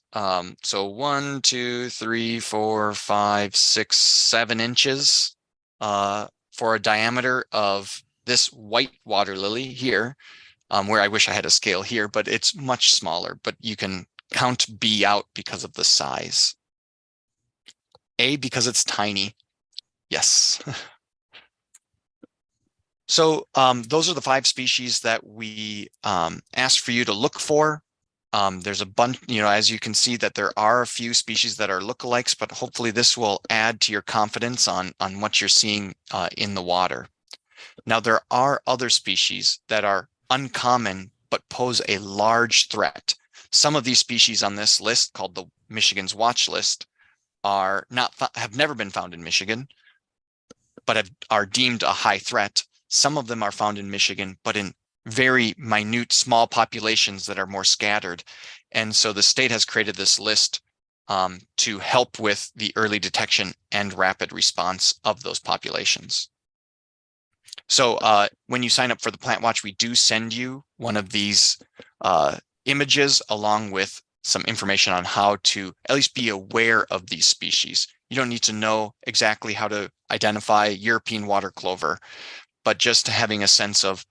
So 1, 2, 3, 4, 5, 6, 7 inches for a diameter of this white water lily here, where I wish I had a scale here, but it's much smaller, but you can count B out because of the size. A, because it's tiny. Yes. So those are the 5 species that we asked for you to look for. There's a bunch, as you can see, that there are a few species that are lookalikes, but hopefully this will add to your confidence on what you're seeing in the water. Now, there are other species that are uncommon but pose a large threat. Some of these species on this list, called the Michigan's Watch List, have never been found in Michigan, but are deemed a high threat. Some of them are found in Michigan, but in very minute, small populations that are more scattered. And so the state has created this list to help with the early detection and rapid response of those populations. So when you sign up for the Plant Watch, we do send you one of these images along with some information on how to at least be aware of these species. You don't need to know exactly how to identify European water clover, but just having a sense of,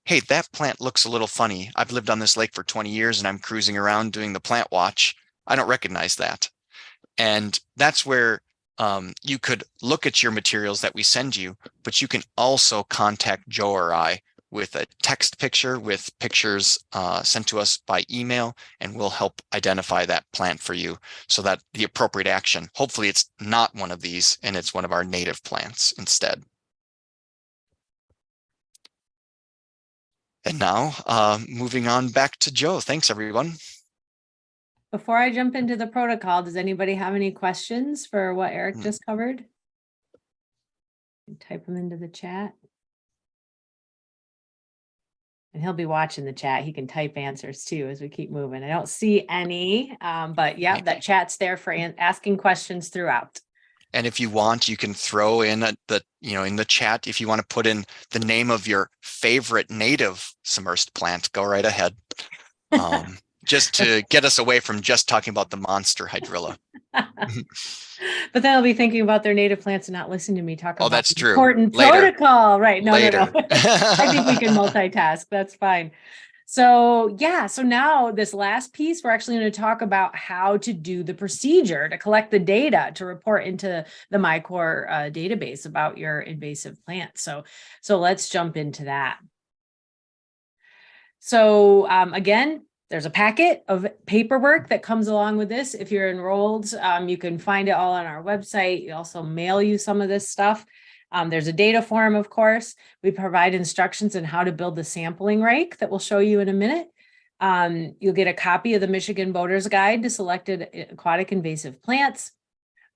hey, that plant looks a little funny. I've lived on this lake for 20 years and I'm cruising around doing the Plant Watch. I don't recognize that. And that's where you could look at your materials that we send you, but you can also contact Joe or I with a text picture with pictures sent to us by email, and we'll help identify that plant for you so that the appropriate action, hopefully it's not one of these and it's one of our native plants instead. And now moving on back to Joe. Thanks, everyone. Before I jump into the protocol, does anybody have any questions for what Erick just covered? Type them into the chat. And he'll be watching the chat. He can type answers too as we keep moving. I don't see any, but yeah, that chat's there for asking questions throughout. And if you want, you can throw in in the chat, if you want to put in the name of your favorite native submersed plant, go right ahead. Just to get us away from just talking about the monster hydrilla. But then I'll be thinking about their native plants and not listening to me talk about that's true. Important Later. protocol. Right. No. Later. I think we can multitask. That's fine. So yeah, so now this last piece, we're actually going to talk about how to do the procedure to collect the data to report into the MiCorps database about your invasive plants. So let's jump into that. So again, there's a packet of paperwork that comes along with this. If you're enrolled, you can find it all on our website. We also mail you some of this stuff. There's a data form, of course. We provide instructions on how to build the sampling rake that we'll show you in a minute. You'll get a copy of the Michigan Boater's Guide to Selected Aquatic Invasive Plants,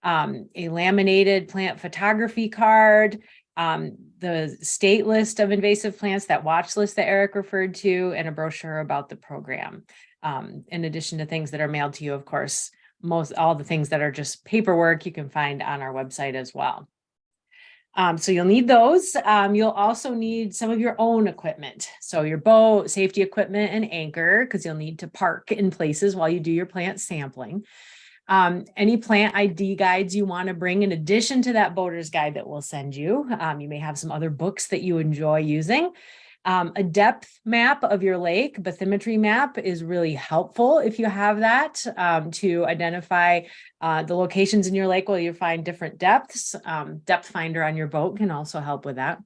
a laminated plant photography card, the state list of invasive plants, that watch list that Erick referred to, and a brochure about the program. In addition to things that are mailed to you, of course, all the things that are just paperwork you can find on our website as well. So you'll need those. You'll also need some of your own equipment. So your boat, safety equipment, and anchor, because you'll need to park in places while you do your plant sampling. Any plant ID guides you want to bring in addition to that boater's guide that we'll send you. You may have some other books that you enjoy using. A depth map of your lake, bathymetry map, is really helpful if you have that to identify the locations in your lake while you find different depths. Depth finder on your boat can also help with that.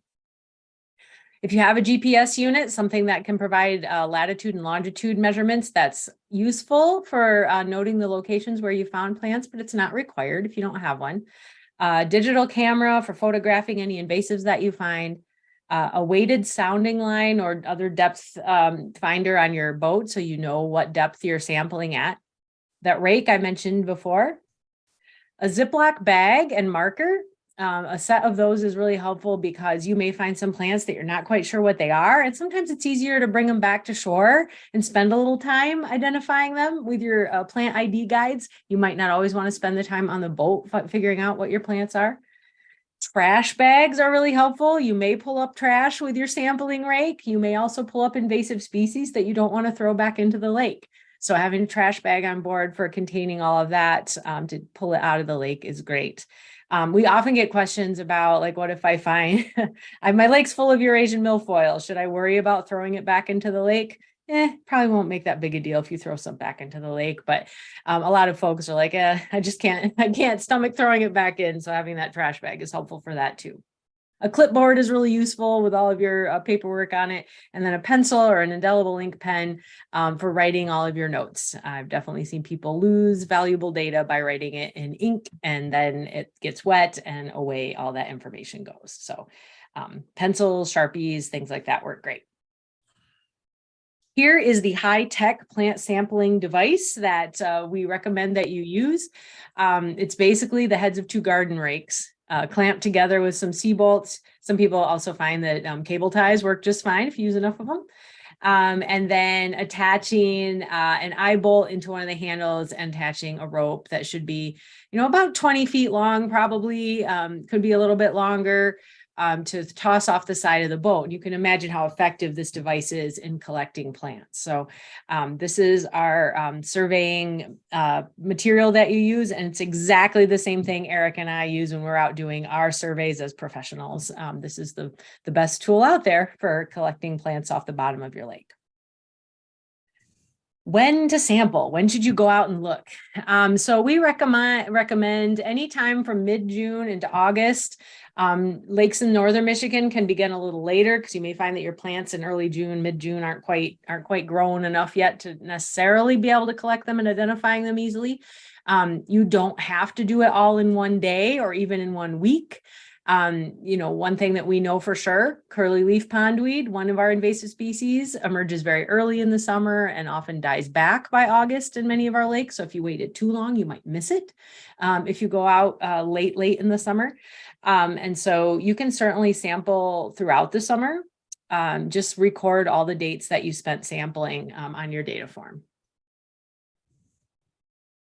If you have a GPS unit, something that can provide latitude and longitude measurements, that's useful for noting the locations where you found plants, but it's not required if you don't have one. Digital camera for photographing any invasives that you find. A weighted sounding line or other depth finder on your boat so you know what depth you're sampling at. That rake I mentioned before. A Ziploc bag and marker. A set of those is really helpful because you may find some plants that you're not quite sure what they are. And sometimes it's easier to bring them back to shore and spend a little time identifying them with your plant ID guides. You might not always want to spend the time on the boat figuring out what your plants are. Trash bags are really helpful. You may pull up trash with your sampling rake. You may also pull up invasive species that you don't want to throw back into the lake. So having a trash bag on board for containing all of that to pull it out of the lake is great. We often get questions about, like, what if I find my lake's full of Eurasian milfoil? Should I worry about throwing it back into the lake? Probably won't make that big a deal if you throw some back into the lake, but a lot of folks are like, I can't stomach throwing it back in. So having that trash bag is helpful for that too. A clipboard is really useful with all of your paperwork on it, and then a pencil or an indelible ink pen for writing all of your notes. I've definitely seen people lose valuable data by writing it in ink, and then it gets wet and away all that information goes. So pencils, Sharpies, things like that work great. Here is the high-tech plant sampling device that we recommend that you use. It's basically the heads of two garden rakes clamped together with some C-bolts. Some people also find that cable ties work just fine if you use enough of them. And then attaching an eye bolt into one of the handles and attaching a rope that should be, about 20 feet long, probably, could be a little bit longer. To toss off the side of the boat. You can imagine how effective this device is in collecting plants. So this is our surveying material that you use, and it's exactly the same thing Erick and I use when we're out doing our surveys as professionals. This is the best tool out there for collecting plants off the bottom of your lake. When to sample? When should you go out and look? So we recommend anytime from mid-June into August. Lakes in northern Michigan can begin a little later because you may find that your plants in early June, mid-June aren't quite grown enough yet to necessarily be able to collect them and identifying them easily. You don't have to do it all in one day or even in 1 week. One thing that we know for sure, curly leaf pondweed, one of our invasive species, emerges very early in the summer and often dies back by August in many of our lakes. So if you waited too long, you might miss it if you go out late in the summer. And so you can certainly sample throughout the summer. Just record all the dates that you spent sampling on your data form.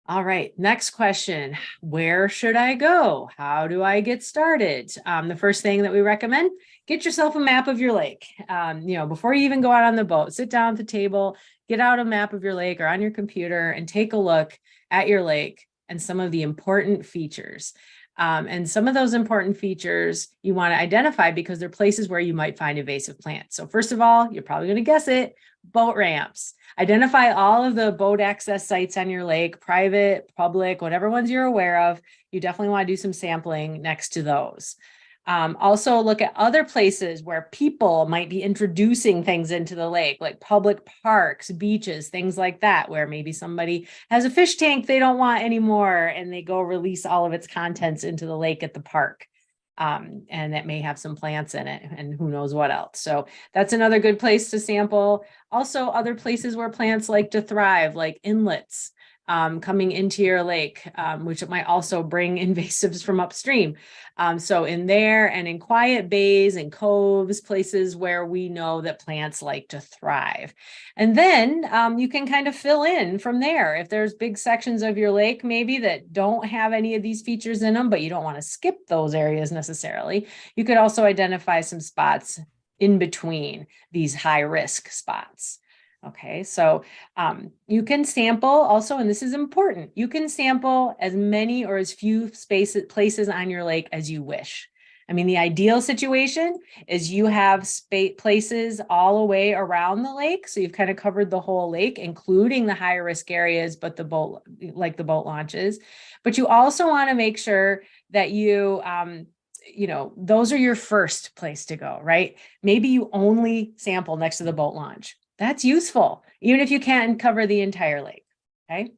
All right, next question. Where should I go? How do I get started? The first thing that we recommend, get yourself a map of your lake. Before you even go out on the boat, sit down at the table, get out a map of your lake or on your computer and take a look at your lake and some of the important features. And some of those important features you want to identify because they're places where you might find invasive plants. So first of all, you're probably going to guess it, boat ramps. Identify all of the boat access sites on your lake, private, public, whatever ones you're aware of. You definitely want to do some sampling next to those. Also look at other places where people might be introducing things into the lake, like public parks, beaches, things like that, where maybe somebody has a fish tank they don't want anymore and they go release all of its contents into the lake at the park. And that may have some plants in it and who knows what else. So that's another good place to sample. Also, other places where plants like to thrive, like inlets. Coming into your lake, which might also bring invasives from upstream. So in there and in quiet bays and coves, places where we know that plants like to thrive. And then you can kind of fill in from there. If there's big sections of your lake maybe that don't have any of these features in them, but you don't want to skip those areas necessarily, you could also identify some spots in between these high risk spots. Okay, so you can sample also, and this is important, you can sample as many or as few places on your lake as you wish. I mean, the ideal situation is you have places all the way around the lake. So you've kind of covered the whole lake, including the higher risk areas, but the boat launches. But you also want to make sure that you those are your first place to go, right? Maybe you only sample next to the boat launch. That's useful, even if you can't cover the entire lake, okay?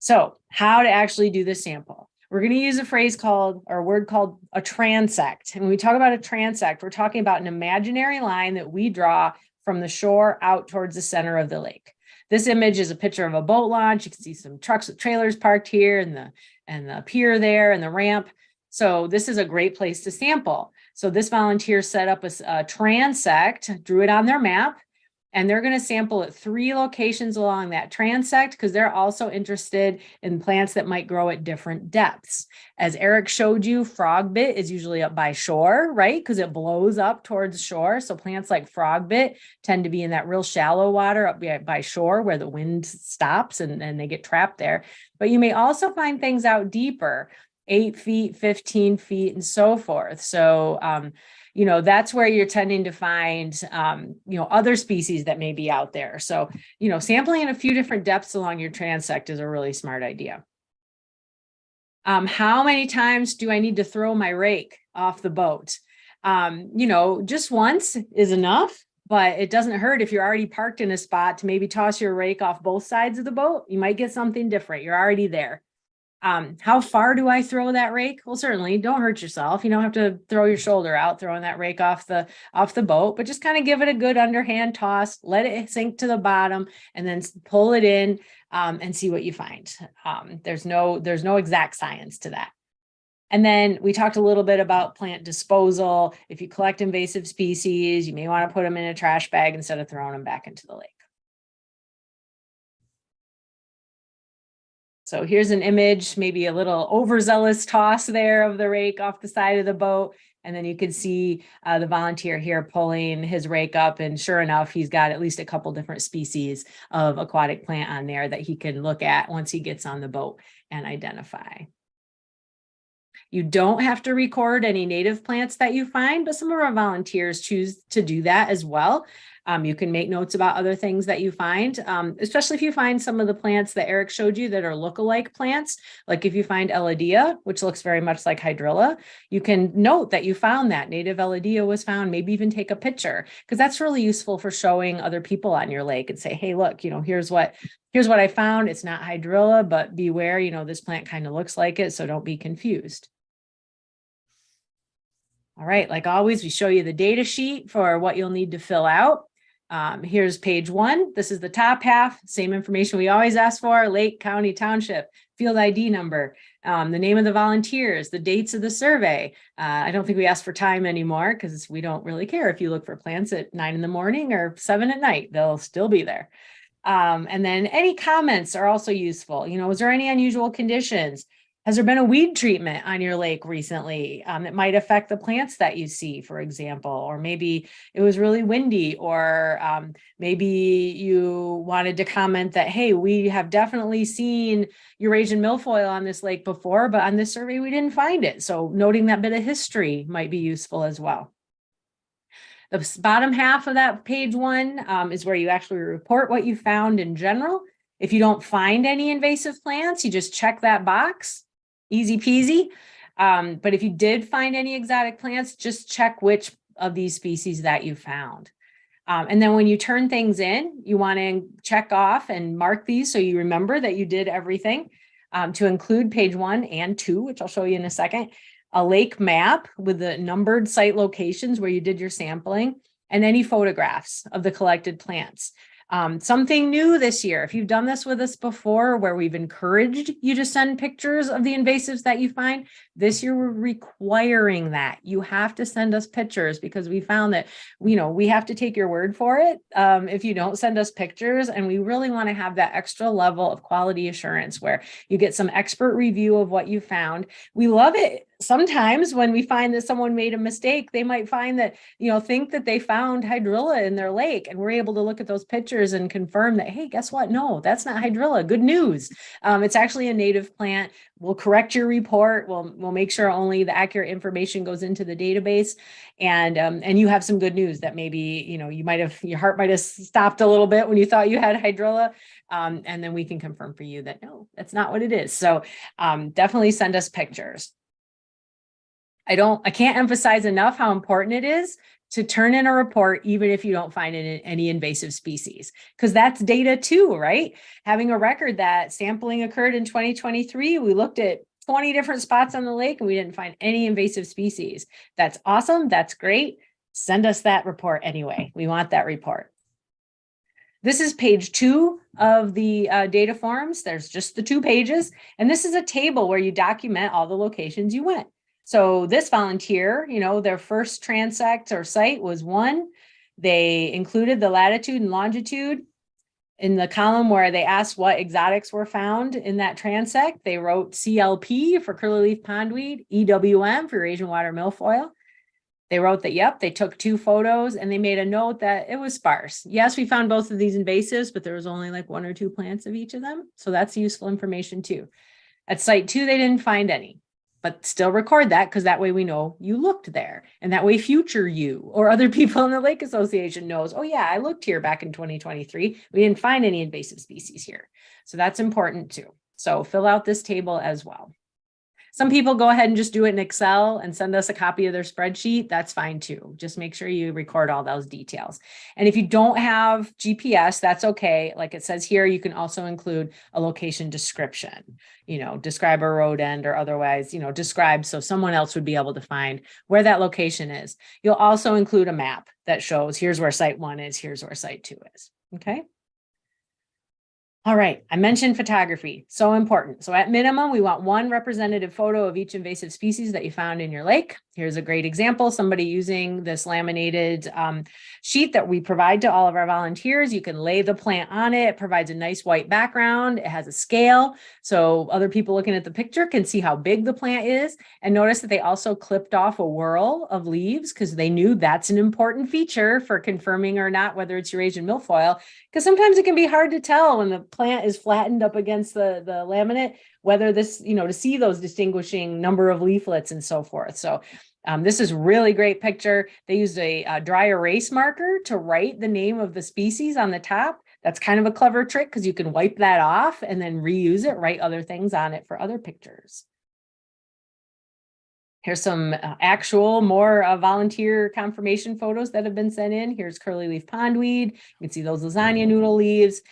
So how to actually do the sample. We're going to use a word called a transect. And when we talk about a transect, we're talking about an imaginary line that we draw from the shore out towards the center of the lake. This image is a picture of a boat launch. You can see some trucks with trailers parked here and the pier there and the ramp. So this is a great place to sample. So this volunteer set up a transect, drew it on their map, and they're going to sample at 3 locations along that transect because they're also interested in plants that might grow at different depths. As Eric showed you, frogbit is usually up by shore, right? Because it blows up towards shore. So plants like frogbit tend to be in that real shallow water up by shore where the wind stops and they get trapped there. But you may also find things out deeper, 8 feet, 15 feet, and so forth. So, that's where you're tending to find, other species that may be out there. So, sampling in a few different depths along your transect is a really smart idea. How many times do I need to throw my rake off the boat? Just once is enough, but it doesn't hurt if you're already parked in a spot to maybe toss your rake off both sides of the boat. You might get something different. You're already there. How far do I throw that rake? Well, certainly don't hurt yourself. You don't have to throw your shoulder out, throwing that rake off the boat, but just kind of give it a good underhand toss, let it sink to the bottom and then pull it in, and see what you find. There's no exact science to that. And then we talked a little bit about plant disposal. If you collect invasive species, you may want to put them in a trash bag instead of throwing them back into the lake. So here's an image, maybe a little overzealous toss there of the rake off the side of the boat. And then you can see the volunteer here pulling his rake up. And sure enough, he's got at least a couple different species of aquatic plant on there that he can look at once he gets on the boat and identify. You don't have to record any native plants that you find, but some of our volunteers choose to do that as well. You can make notes about other things that you find, especially if you find some of the plants that Eric showed you that are look-alike plants. Like if you find Elodea, which looks very much like Hydrilla, you can note that you found that native Elodea was found, maybe even take a picture, because that's really useful for showing other people on your lake and say, hey, look, here's what I found. It's not Hydrilla, but beware, this plant kind of looks like it, so don't be confused. All right, like always, we show you the data sheet for what you'll need to fill out. Here's page 1. This is the top half, same information we always ask for: lake, county, township, field ID number, the name of the volunteers, the dates of the survey. I don't think we ask for time anymore because we don't really care if you look for plants at 9 in the morning or 7 at night, they'll still be there. And then any comments are also useful. Is there any unusual conditions? Has there been a weed treatment on your lake recently that might affect the plants that you see, for example? Or maybe it was really windy, or maybe you wanted to comment that, hey, we have definitely seen Eurasian milfoil on this lake before, but on this survey, we didn't find it. So noting that bit of history might be useful as well. The bottom half of that page 1 is where you actually report what you found in general. If you don't find any invasive plants, you just check that box. Easy peasy. But if you did find any exotic plants, just check which of these species that you found. And then when you turn things in, you want to check off and mark these so you remember that you did everything, to include page 1 and 2, which I'll show you in a second, a lake map with the numbered site locations where you did your sampling, and any photographs of the collected plants. Something new this year, if you've done this with us before, where we've encouraged you to send pictures of the invasives that you find, this year we're requiring that. You have to send us pictures, because we found that, we have to take your word for it if you don't send us pictures. And we really want to have that extra level of quality assurance where you get some expert review of what you found. We love it. Sometimes when we find that someone made a mistake, they might find that, think that they found Hydrilla in their lake, and we're able to look at those pictures and confirm that, hey, guess what? No, that's not Hydrilla. Good news. It's actually a native plant. We'll correct your report. We'll make sure only the accurate information goes into the database, and you have some good news that maybe, your heart might have stopped a little bit when you thought you had Hydrilla. And then we can confirm for you that, no, that's not what it is. So definitely send us pictures. I can't emphasize enough how important it is to turn in a report, even if you don't find any invasive species, because that's data too, right? Having a record that sampling occurred in 2023, we looked at 20 different spots on the lake and we didn't find any invasive species. That's awesome. That's great. Send us that report anyway. We want that report. This is page 2 of the data forms. There's just the 2 pages. And this is a table where you document all the locations you went. So this volunteer, their first transect or site was 1. They included the latitude and longitude. In the column where they asked what exotics were found in that transect, they wrote CLP for curly leaf pondweed, EWM for Eurasian water milfoil. They wrote that, yep, they took 2 photos, and they made a note that it was sparse. Yes, we found both of these invasives, but there was only like 1 or 2 plants of each of them. So that's useful information too. At site 2, they didn't find any. But still record that, because that way we know you looked there, and that way future you or other people in the Lake Association knows, oh yeah, I looked here back in 2023. We didn't find any invasive species here. So that's important too. So fill out this table as well. Some people go ahead and just do it in Excel and send us a copy of their spreadsheet. That's fine too. Just make sure you record all those details. And if you don't have GPS, that's okay. Like it says here, you can also include a location description, describe a road end or otherwise, describe so someone else would be able to find where that location is. You'll also include a map that shows here's where site 1 is, here's where site 2 is. Okay. All right, I mentioned photography, so important. So at minimum, we want 1 representative photo of each invasive species that you found in your lake. Here's a great example, somebody using this laminated sheet that we provide to all of our volunteers. You can lay the plant on it. It provides a nice white background. It has a scale, so other people looking at the picture can see how big the plant is. And notice that they also clipped off a whorl of leaves, because they knew that's an important feature for confirming or not whether it's Eurasian milfoil, because sometimes it can be hard to tell when the plant is flattened up against the laminate, whether this, to see those distinguishing number of leaflets and so forth. So This is really great picture. They used a dry erase marker to write the name of the species on the top. That's kind of a clever trick because you can wipe that off and then reuse it, write other things on it for other pictures. Here's some actual more volunteer confirmation photos that have been sent in. Here's curly leaf pondweed. You can see those lasagna noodle leaves.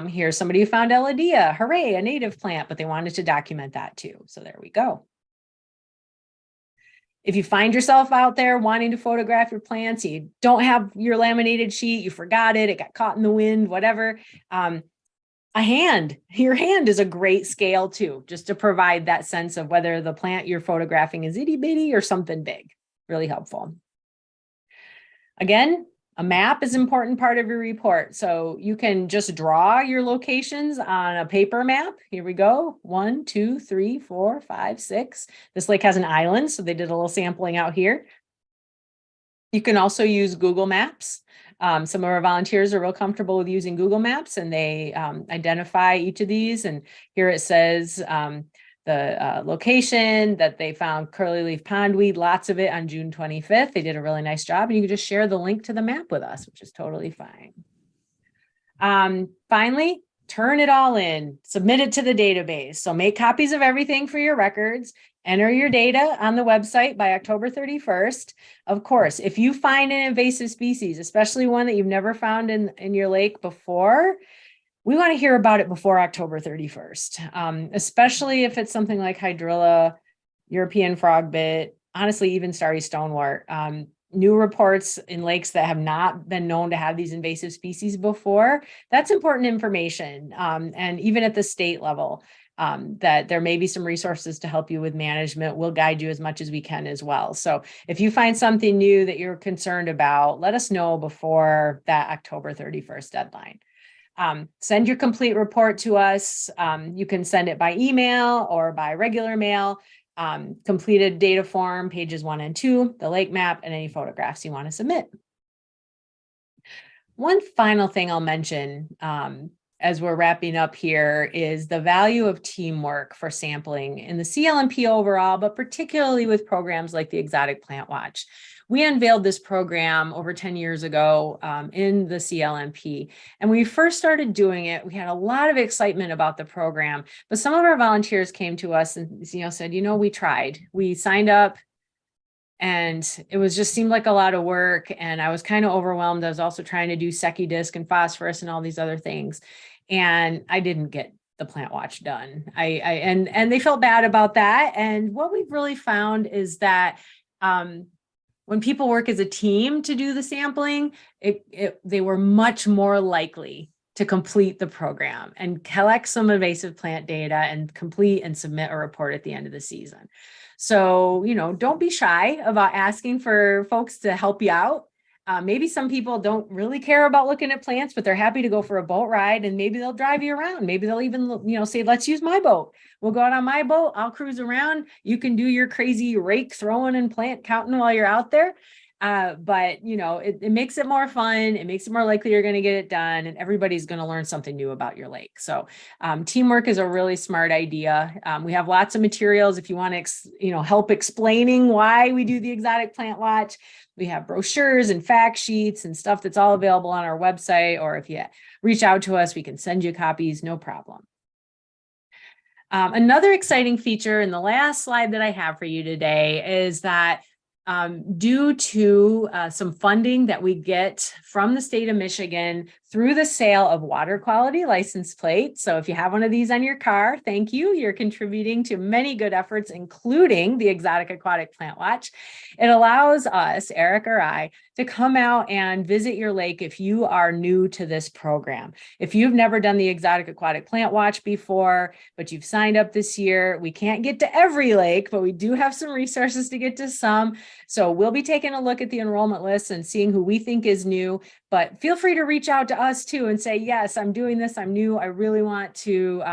Here's somebody who found Eladia. Hooray, a native plant, but they wanted to document that too. So there we go. If you find yourself out there wanting to photograph your plants, you don't have your laminated sheet, you forgot it, it got caught in the wind, whatever. Your hand is a great scale too, just to provide that sense of whether the plant you're photographing is itty bitty or something big. Really helpful. Again, a map is an important part of your report. So you can just draw your locations on a paper map. Here we go. 1, 2, 3, 4, 5, 6. This lake has an island, so they did a little sampling out here. You can also use Google Maps. Some of our volunteers are real comfortable with using Google Maps, and they identify each of these. And here it says the location that they found curly leaf pondweed, lots of it on June 25th. They did a really nice job, and you can just share the link to the map with us, which is totally fine. Finally, turn it all in, submit it to the database. So make copies of everything for your records, enter your data on the website by October 31st. Of course, if you find an invasive species, especially one that you've never found in your lake before, we want to hear about it before October 31st, especially if it's something like hydrilla, European frogbit, honestly, even starry stonewort. New reports in lakes that have not been known to have these invasive species before, that's important information. And even at the state level, that there may be some resources to help you with management. We'll guide you as much as we can as well. So if you find something new that you're concerned about, let us know before that October 31st deadline. Send your complete report to us. You can send it by email or by regular mail. Completed data form, pages 1 and 2, the lake map, and any photographs you want to submit. One final thing I'll mention as we're wrapping up here is the value of teamwork for sampling in the CLMP overall, but particularly with programs like the Exotic Plant Watch. We unveiled this program over 10 years ago in the CLMP. And when we first started doing it, we had a lot of excitement about the program, but some of our volunteers came to us and said, we tried, we signed up, and it was just seemed like a lot of work. And I was kind of overwhelmed. I was also trying to do Secchi disc and phosphorus and all these other things. And I didn't get the Plant Watch done. And they felt bad about that. And what we've really found is that when people work as a team to do the sampling, they were much more likely to complete the program and collect some invasive plant data and complete and submit a report at the end of the season. So, don't be shy about asking for folks to help you out. Maybe some people don't really care about looking at plants, but they're happy to go for a boat ride, and maybe they'll drive you around. Maybe they'll even, say, let's use my boat. We'll go out on my boat. I'll cruise around. You can do your crazy rake throwing and plant counting while you're out there. But it makes it more fun. It makes it more likely you're going to get it done, and everybody's going to learn something new about your lake. So teamwork is a really smart idea. We have lots of materials if you want to, help explaining why we do the Exotic Plant Watch. We have brochures and fact sheets and stuff that's all available on our website, or if you reach out to us, we can send you copies, no problem. Another exciting feature in the last slide that I have for you today is that due to some funding that we get from the state of Michigan through the sale of water quality license plates. So if you have one of these on your car, thank you. You're contributing to many good efforts, including the Exotic Aquatic Plant Watch. It allows us, Eric or I, to come out and visit your lake if you are new to this program. If you've never done the Exotic Aquatic Plant Watch before, but you've signed up this year, we can't get to every lake, but we do have some resources to get to some. So we'll be taking a look at the enrollment list and seeing who we think is new, but feel free to reach out to us too and say, yes, I'm doing this, I'm new, I really want to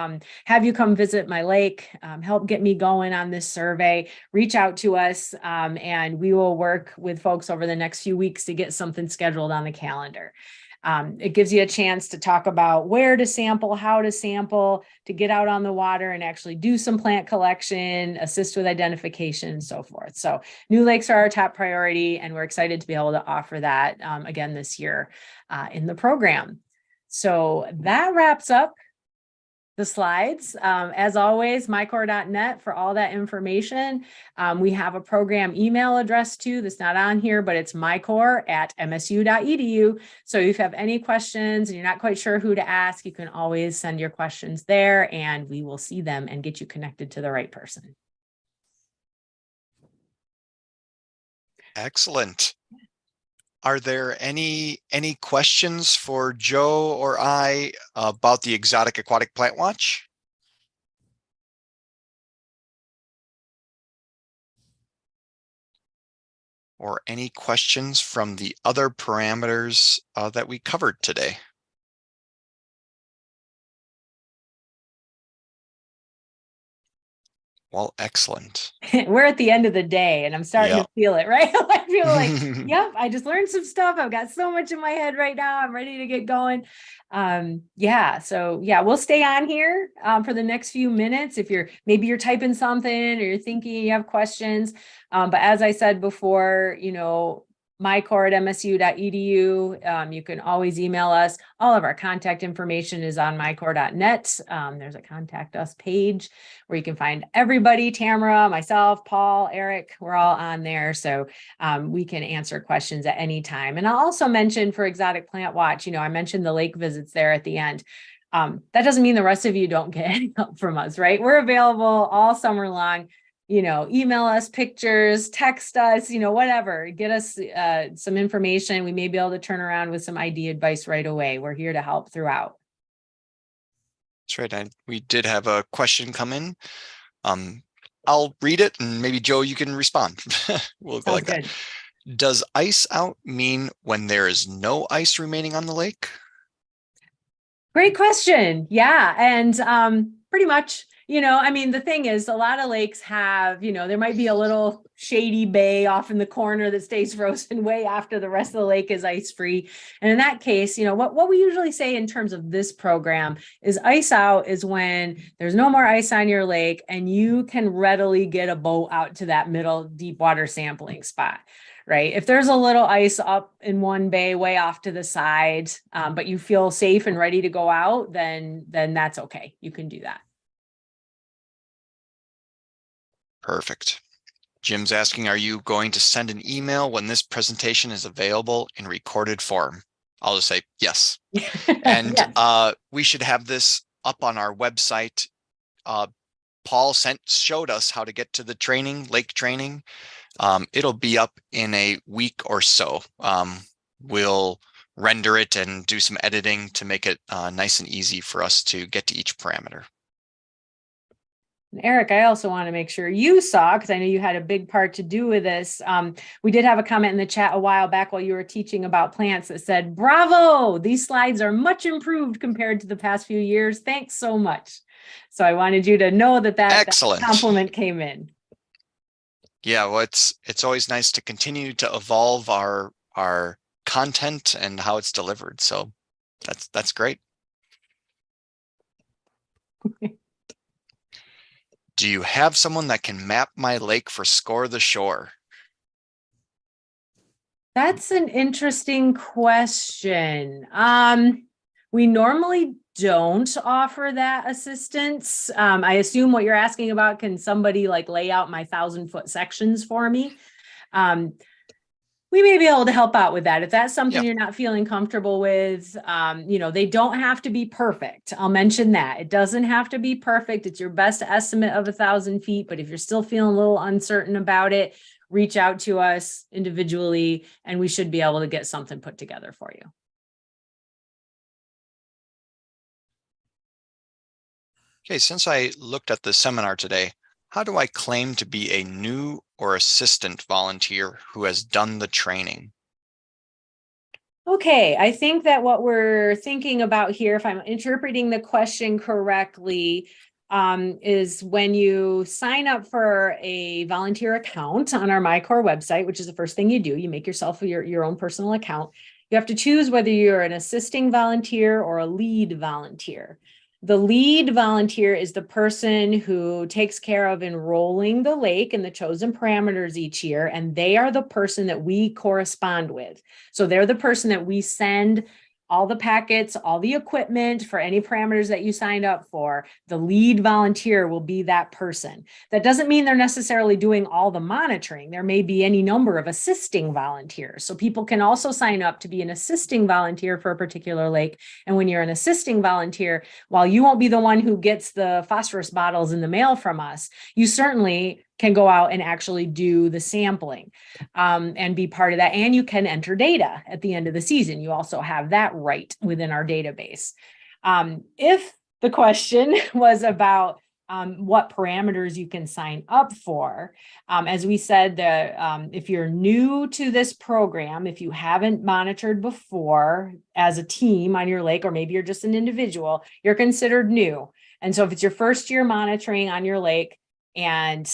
have you come visit my lake, help get me going on this survey. Reach out to us and we will work with folks over the next few weeks to get something scheduled on the calendar. It gives you a chance to talk about where to sample, how to sample, to get out on the water and actually do some plant collection, assist with identification, and so forth. So new lakes are our top priority, and we're excited to be able to offer that again this year in the program. So that wraps up the slides. As always, MiCorps.net for all that information. We have a program email address too that's not on here, but it's micorps@msu.edu. So if you have any questions and you're not quite sure who to ask, you can always send your questions there and we will see them and get you connected to the right person. Excellent. Are there any questions for Joe or I about the Exotic Aquatic Plant Watch? Or any questions from the other parameters that we covered today? Well, excellent. We're at the end of the day and I'm starting to feel it, right? I feel like, yep, I just learned some stuff. I've got so much in my head right now. I'm ready to get going. So we'll stay on here for the next few minutes. If maybe you're typing something or you're thinking you have questions. But as I said before, MiCorps@msu.edu. You can always email us. All of our contact information is on MiCorps.net. There's a contact us page where you can find everybody, Tamara, myself, Paul, Eric, we're all on there. So we can answer questions at any time. And I'll also mention for Exotic Plant Watch, I mentioned the lake visits there at the end. That doesn't mean the rest of you don't get any help from us, right? We're available all summer long. Email us pictures, text us, whatever, get us some information. We may be able to turn around with some ID advice right away. We're here to help throughout. That's right. We did have a question come in. I'll read it and maybe Joe, you can respond. We'll go like that. Does ice out mean when there is no ice remaining on the lake? Great question. Yeah. And pretty much, the thing is a lot of lakes have, there might be a little shady bay off in the corner that stays frozen way after the rest of the lake is ice free. And in that case, what we usually say in terms of this program is ice out is when there's no more ice on your lake and you can readily get a boat out to that middle deep water sampling spot. Right. If there's a little ice up in one bay way off to the side, but you feel safe and ready to go out, then that's okay. You can do that. Perfect. Jim's asking, are you going to send an email when this presentation is available in recorded form? I'll just say yes. And yes. We should have this up on our website. Paul showed us how to get to the training, lake training. It'll be up in a week or so. We'll render it and do some editing to make it nice and easy for us to get to each parameter. Eric, I also want to make sure you saw, because I know you had a big part to do with this. We did have a comment in the chat a while back while you were teaching about plants that said, bravo, these slides are much improved compared to the past few years. Thanks so much. So I wanted you to know that Excellent. That compliment came in. Yeah, well, it's always nice to continue to evolve our content and how it's delivered. So that's great. Do you have someone that can map my lake for Score the Shore? That's an interesting question. We normally don't offer that assistance. I assume what you're asking about, can somebody like lay out my 1,000-foot sections for me? We may be able to help out with that. If that's something you're not feeling comfortable with, they don't have to be perfect. I'll mention that. It doesn't have to be perfect. It's your best estimate of 1,000 feet. But if you're still feeling a little uncertain about it, reach out to us individually and we should be able to get something put together for you. Okay, since I looked at the seminar today, how do I claim to be a new or assistant volunteer who has done the training? Okay, I think that what we're thinking about here, if I'm interpreting the question correctly, is when you sign up for a volunteer account on our MiCorps website, which is the first thing you do, you make yourself your own personal account. You have to choose whether you're an assisting volunteer or a lead volunteer. The lead volunteer is the person who takes care of enrolling the lake in the chosen parameters each year, and they are the person that we correspond with. So they're the person that we send all the packets, all the equipment for any parameters that you signed up for. The lead volunteer will be that person. That doesn't mean they're necessarily doing all the monitoring. There may be any number of assisting volunteers. So people can also sign up to be an assisting volunteer for a particular lake. And when you're an assisting volunteer, while you won't be the one who gets the phosphorus bottles in the mail from us, you certainly can go out and actually do the sampling and be part of that. And you can enter data at the end of the season. You also have that right within our database. If the question was about what parameters you can sign up for, as we said, if you're new to this program, if you haven't monitored before as a team on your lake, or maybe you're just an individual, you're considered new. And so if it's your first year monitoring on your lake, and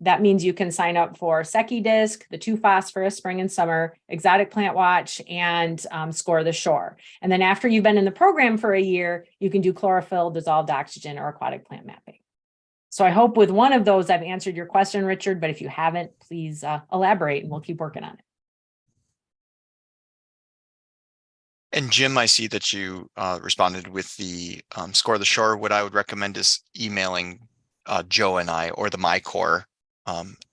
that means you can sign up for Secchi Disc, the 2 phosphorus, spring and summer, Exotic Plant Watch, and Score the Shore. And then after you've been in the program for a year, you can do chlorophyll, dissolved oxygen, or aquatic plant mapping. So I hope with one of those I've answered your question, Richard, but if you haven't, please elaborate and we'll keep working on it. And Jim, I see that you responded with the Score the Shore. What I would recommend is emailing Joe and I, or the MiCorps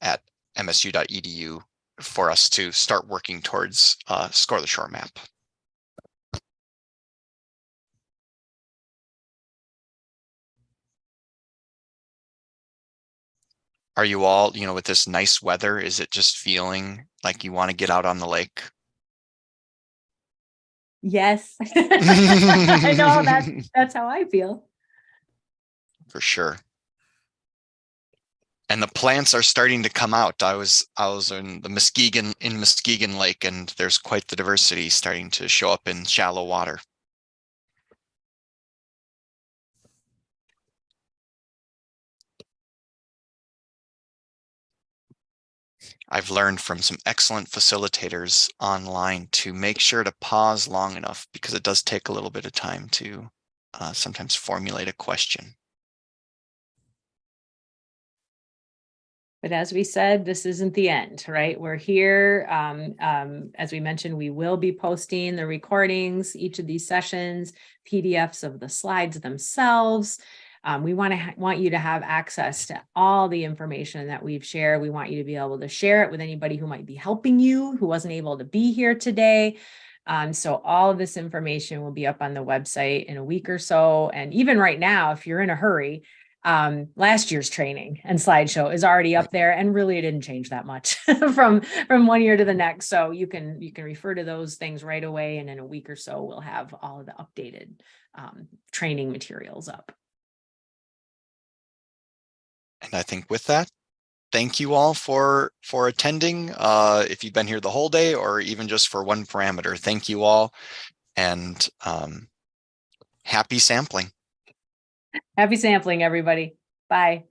at msu.edu, for us to start working towards Score the Shore map. Are you all, with this nice weather, is it just feeling like you want to get out on the lake? Yes, I know that's how I feel. For sure. And the plants are starting to come out. I was in Muskegon Lake, and there's quite the diversity starting to show up in shallow water. I've learned from some excellent facilitators online to make sure to pause long enough, because it does take a little bit of time to sometimes formulate a question. But as we said, this isn't the end, right? We're here. As we mentioned, we will be posting the recordings, each of these sessions, PDFs of the slides themselves. We want you to have access to all the information that we've shared. We want you to be able to share it with anybody who might be helping you, who wasn't able to be here today. So all of this information will be up on the website in a week or so. And even right now, if you're in a hurry, last year's training and slideshow is already up there, and really it didn't change that much from one year to the next. So you can refer to those things right away, and in a week or so we'll have all of the updated training materials up. And I think with that, thank you all for attending. If you've been here the whole day, or even just for one parameter, thank you all, and happy sampling. Happy sampling, everybody. Bye.